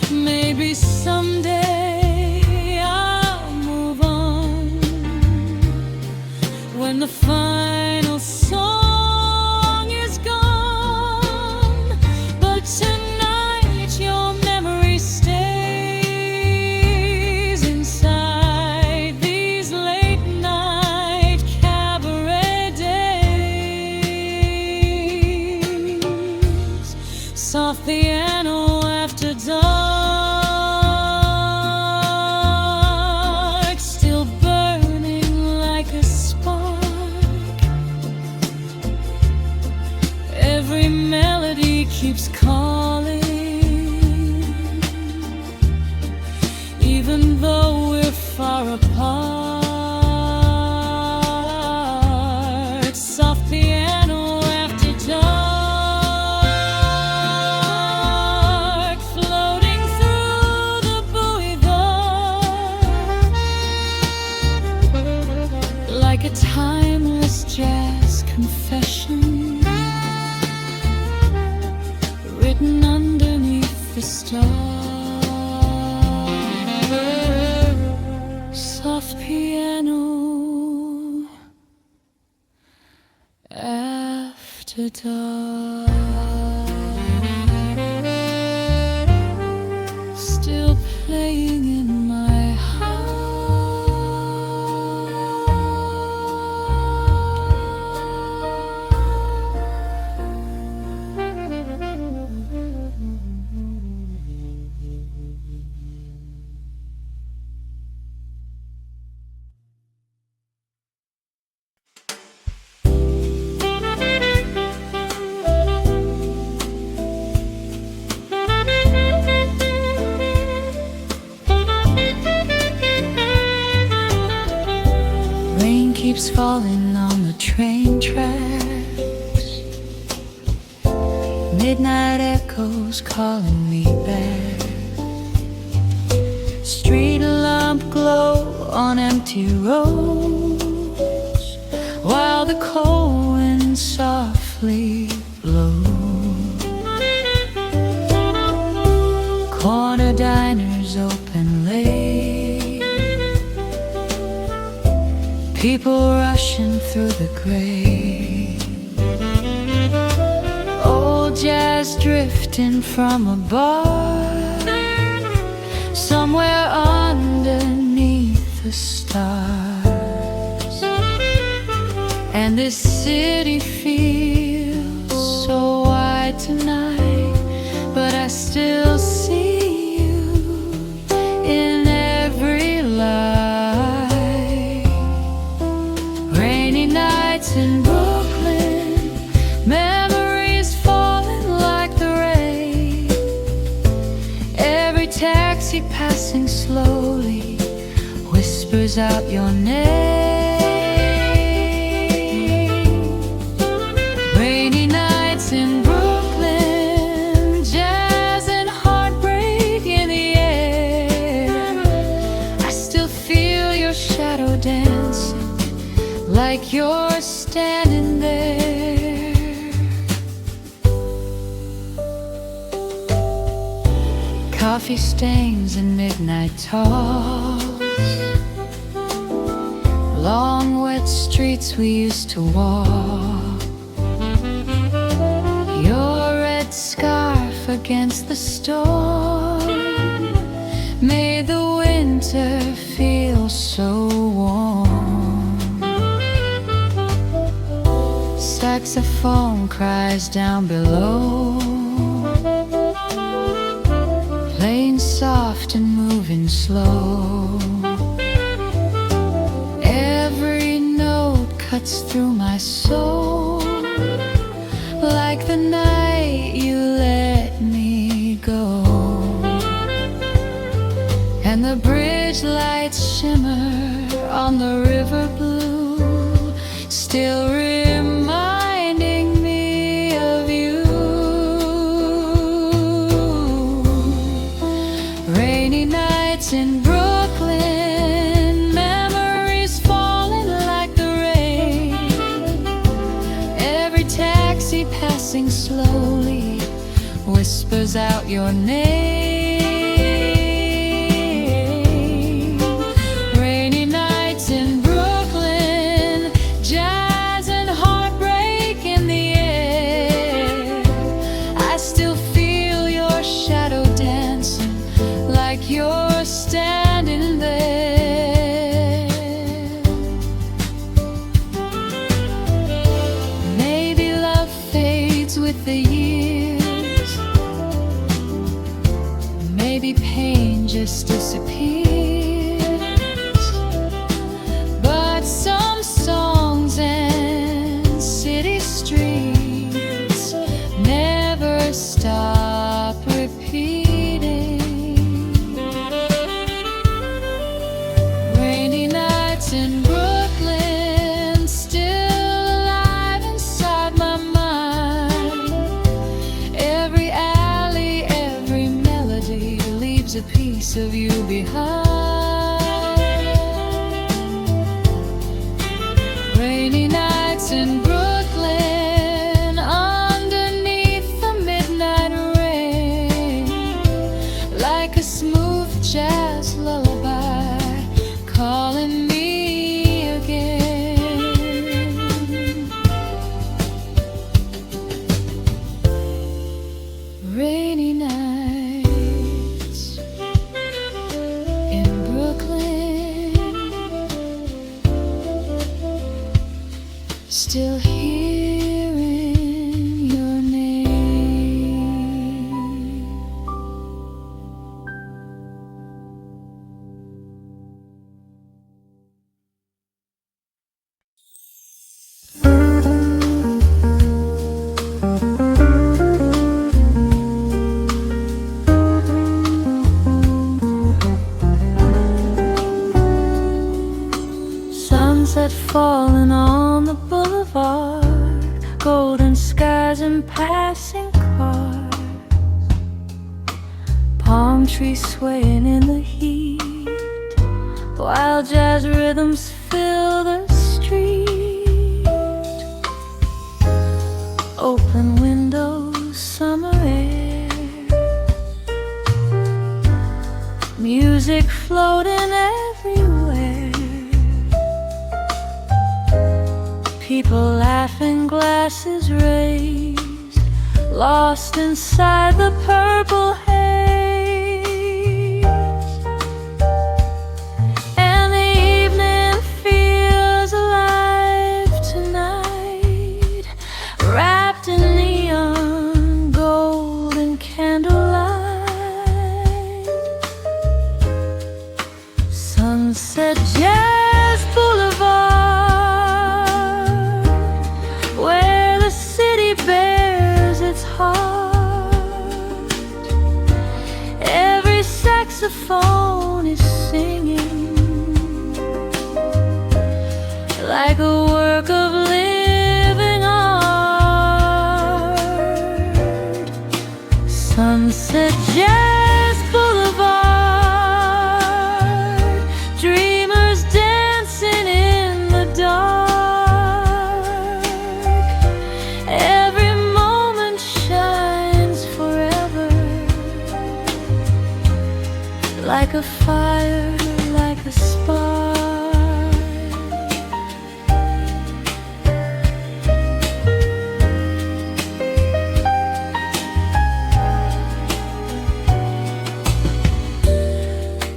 Maybe someday I'll move on when the final song is gone. But tonight your memory stays inside these late night cabaret days. Soft piano after dark, still burning like a spark. Every melody keeps calling, even though we're far apart. Soft piano after dark, floating through the buoy dark, like a timeless jazz confession written underneath the stars. Soft piano after dark, still playing in my heart. Rain keeps falling on the train tracks. Midnight echoes calling me back. Street lamp glow on empty roads, while the cold wind softly blows. Corner diners open late, people rushing through the gray. Old jazz drifting from a bar, somewhere underneath the stars. And this city feels so wide tonight, but I still see you in every light. Rainy nights in Brooklyn, memories falling like the rain. Every taxi passing slowly whispers out your name. Rainy nights in Brooklyn, jazz and heartbreak in the air. I still feel your shadow dancing like you're standing there. Coffee stains and midnight talks, long wet streets we used to walk. Your red scarf against the storm made the winter feel so warm. Saxophone cries down below, playing soft and moving slow. Every note cuts through my soul, like the night you let me go. And the bridge lights shimmer on the river blue, still reminding me of you. Rainy nights in Brooklyn, memories falling like the rain. whispers out your name. Rainy nights in Brooklyn, jazz and heartbreak in the air. I still feel your shadow dancing like you're standing there. Maybe love fades with the years. Maybe pain just disappears. But some songs and city streets never stop repeating. Rainy nights in Brooklyn, still alive inside my mind. Every alley, every melody leaves a piece of you behind. Rainy nights in Brooklyn, underneath the midnight rain, like a smooth jazz lullaby calling me again. Rainy nights in Brooklyn, still hearing your name. Sunset falling on the boulevard, golden skies and passing cars, palm trees swaying in the heat, while jazz rhythms fill the street. Open windows, summer air, music floating everywhere. People laughing, glasses raised, lost inside the purple haze. And the evening feels alive tonight, wrapped in neon, gold and candlelight. Sunset Jazz Boulevard, where the city bears its heart. Every saxophone is singing like a work of living art. Sunset Jazz Boulevard, dreamers dancing in the dark. Every moment shines forever, like a fire, like a spark.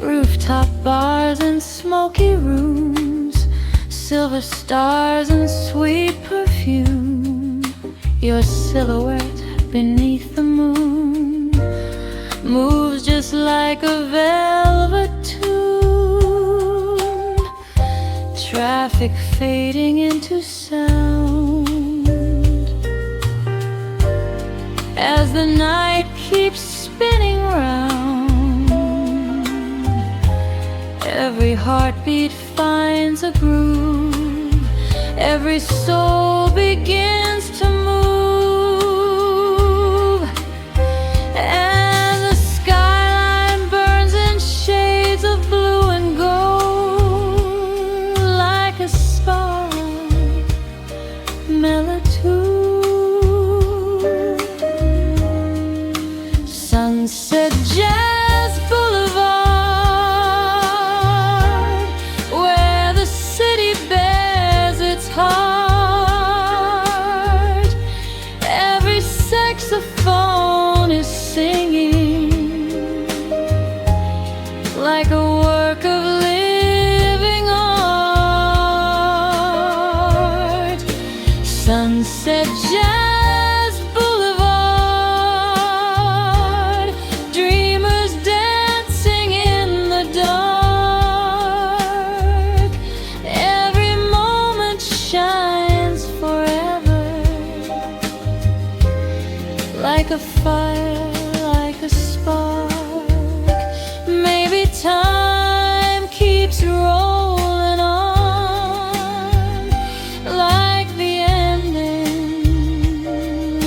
Rooftop bars and smoky rooms, silver stars and sweet perfume. Your silhouette beneath the moon moves just like a velvet tune. Traffic fading into sound as the night keeps spinning round. Every heartbeat finds a groove, every soul begins to move, and the skyline burns in shades of blue and gold, like a spark mellow too. Sunset Jazz Boulevard, dreamers dancing in the dark. Every moment shines forever, like a fire, like a spark. Maybe time keeps rolling on, like the ending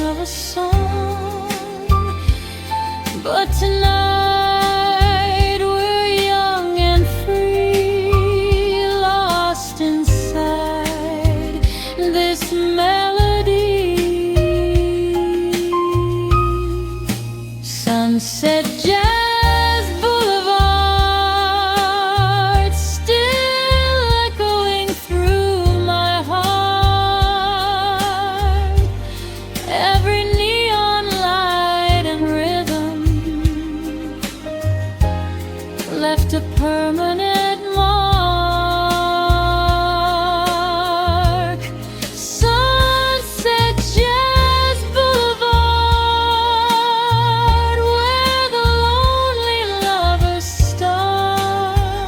of a song. But tonight we're young and free, lost inside this melody. Sunset Jazz Boulevard, still echoing through my heart. Every neon light and rhythm left a permanent mark. Sunset Jazz Boulevard, where the lonely lovers start,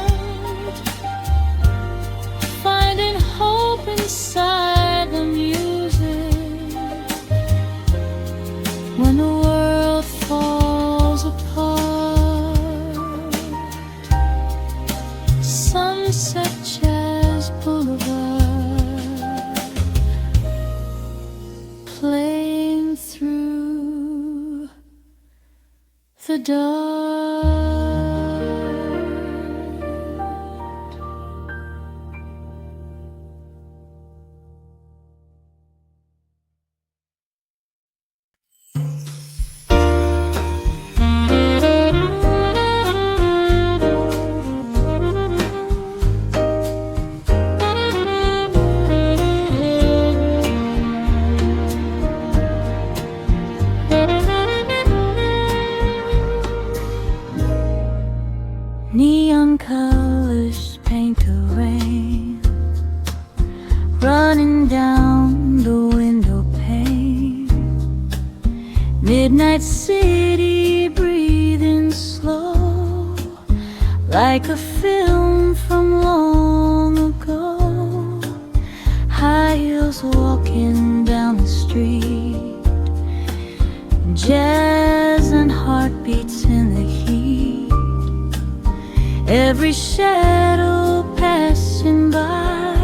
finding hope inside the music. When the world falls apart, Sunset Jazz Boulevard, playing through the dark. Neon colors paint the rain, running down the window pane. Midnight city breathing slow, like a film from long ago. High heels walking down the street, jazz and heartbeats in the heat. Every shadow passing by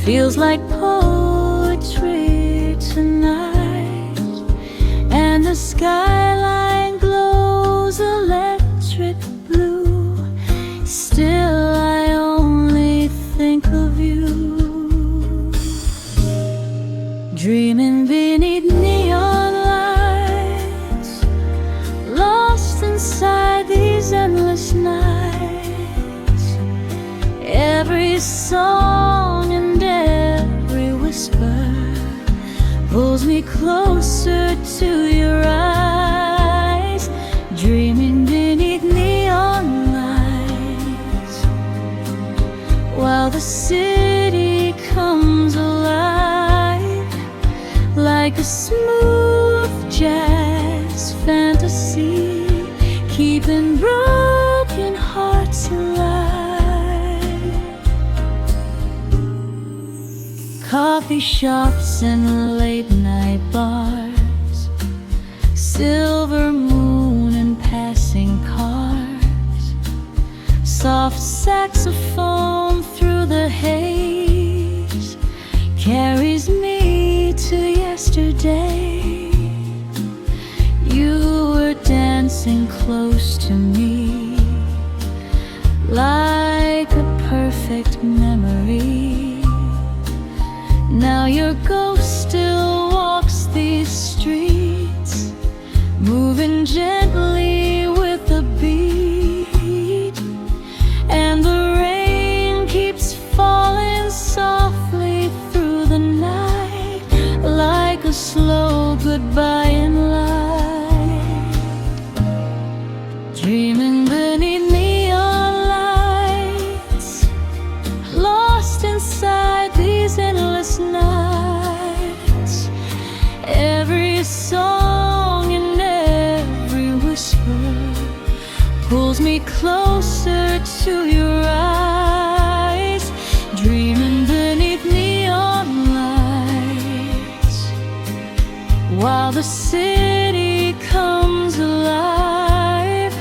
feels like poetry tonight. And the skyline glows electric blue. Still I only think of you, dreaming beneath neon lights, lost inside these endless nights. Every song and every whisper pulls me closer to your eyes, dreaming beneath neon lights, while the city comes alive, like a smooth jazz fantasy, keeping broken hearts alive. Coffee shops and late night bars, silver moon and passing cars, soft saxophone through the haze carries me to yesterday. You were dancing close to me, like a perfect memory. Now your ghost still walks these streets, moving gently with the beat. And the rain keeps falling softly through the night, like a slow goodbye in light. Dreaming beneath neon lights, lost inside these endless nights. me closer to your eyes, dreaming beneath neon lights, while the city comes alive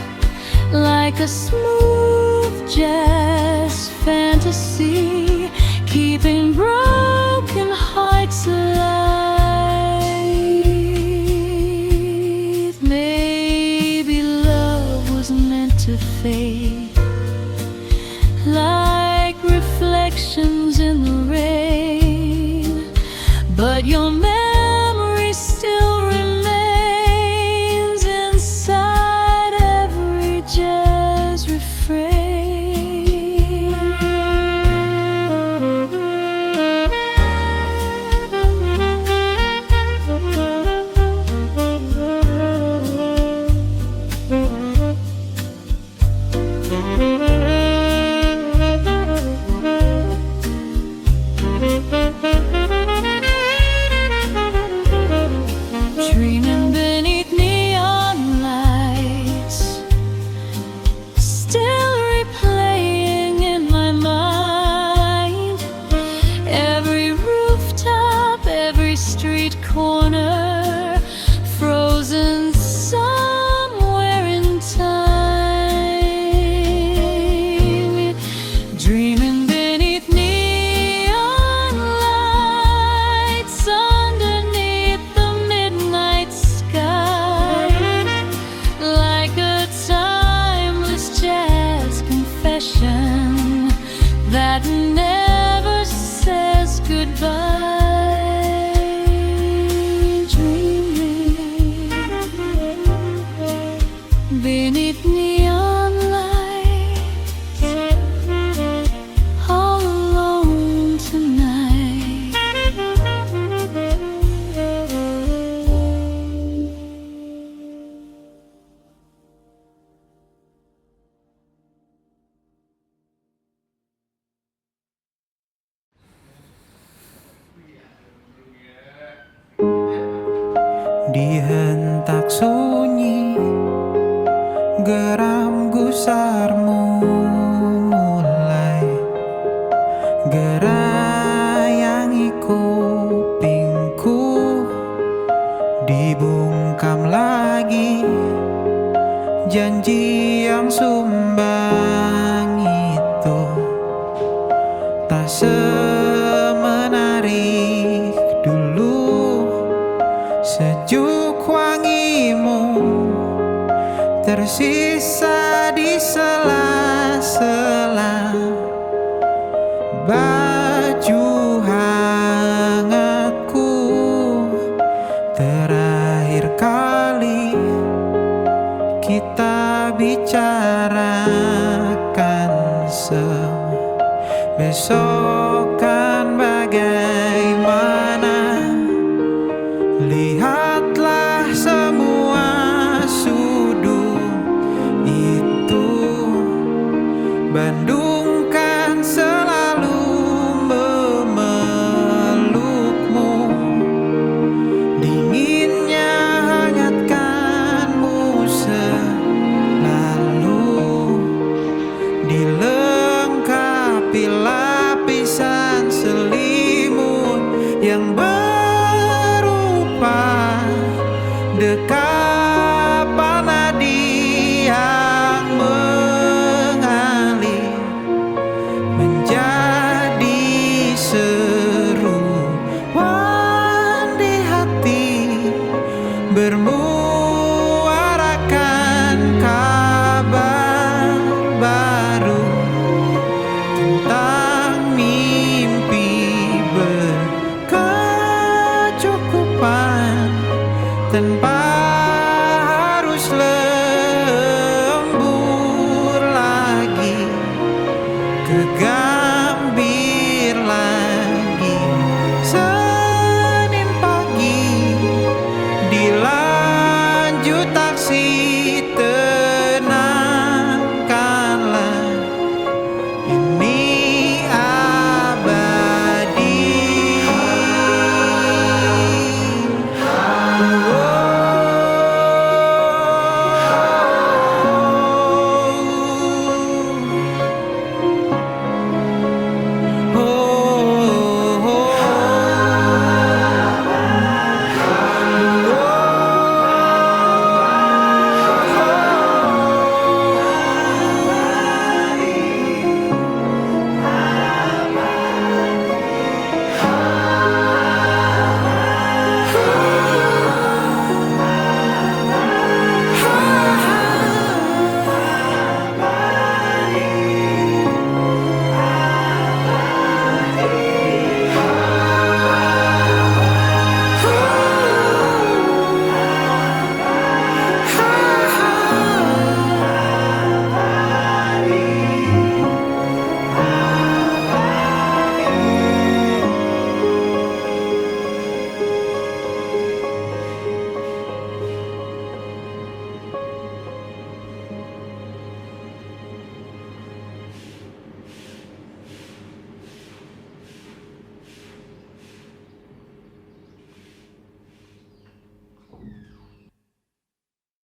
like a smooth jazz fantasy, keeping broken hearts alive. Maybe love was meant to fade like reflections in the rain, but your memory still remains inside every jazz refrain. Dreaming beneath neon lights, still replaying in my mind every rooftop, every street corner, frozen somewhere in time. Dreaming beneath neon lights, underneath the midnight sky, like a timeless jazz confession that never says goodbye. Dreaming beneath neon lights, all alone tonight. Di hentak sunyi, geram gusarmu mulai gerayangi kupingku, dibungkam lagi janji yang sumbang itu, tak semenarik dulu. Sejuk wangimu tersisa di sela-sela baju hangatku. Terakhir kali kita bicarakan besokan bagaimana. Lihatlah semua sudut itu, Bandung kan selalu memelukmu, dinginnya hangatkanmu selalu, dilengkapi lapisan selimut yang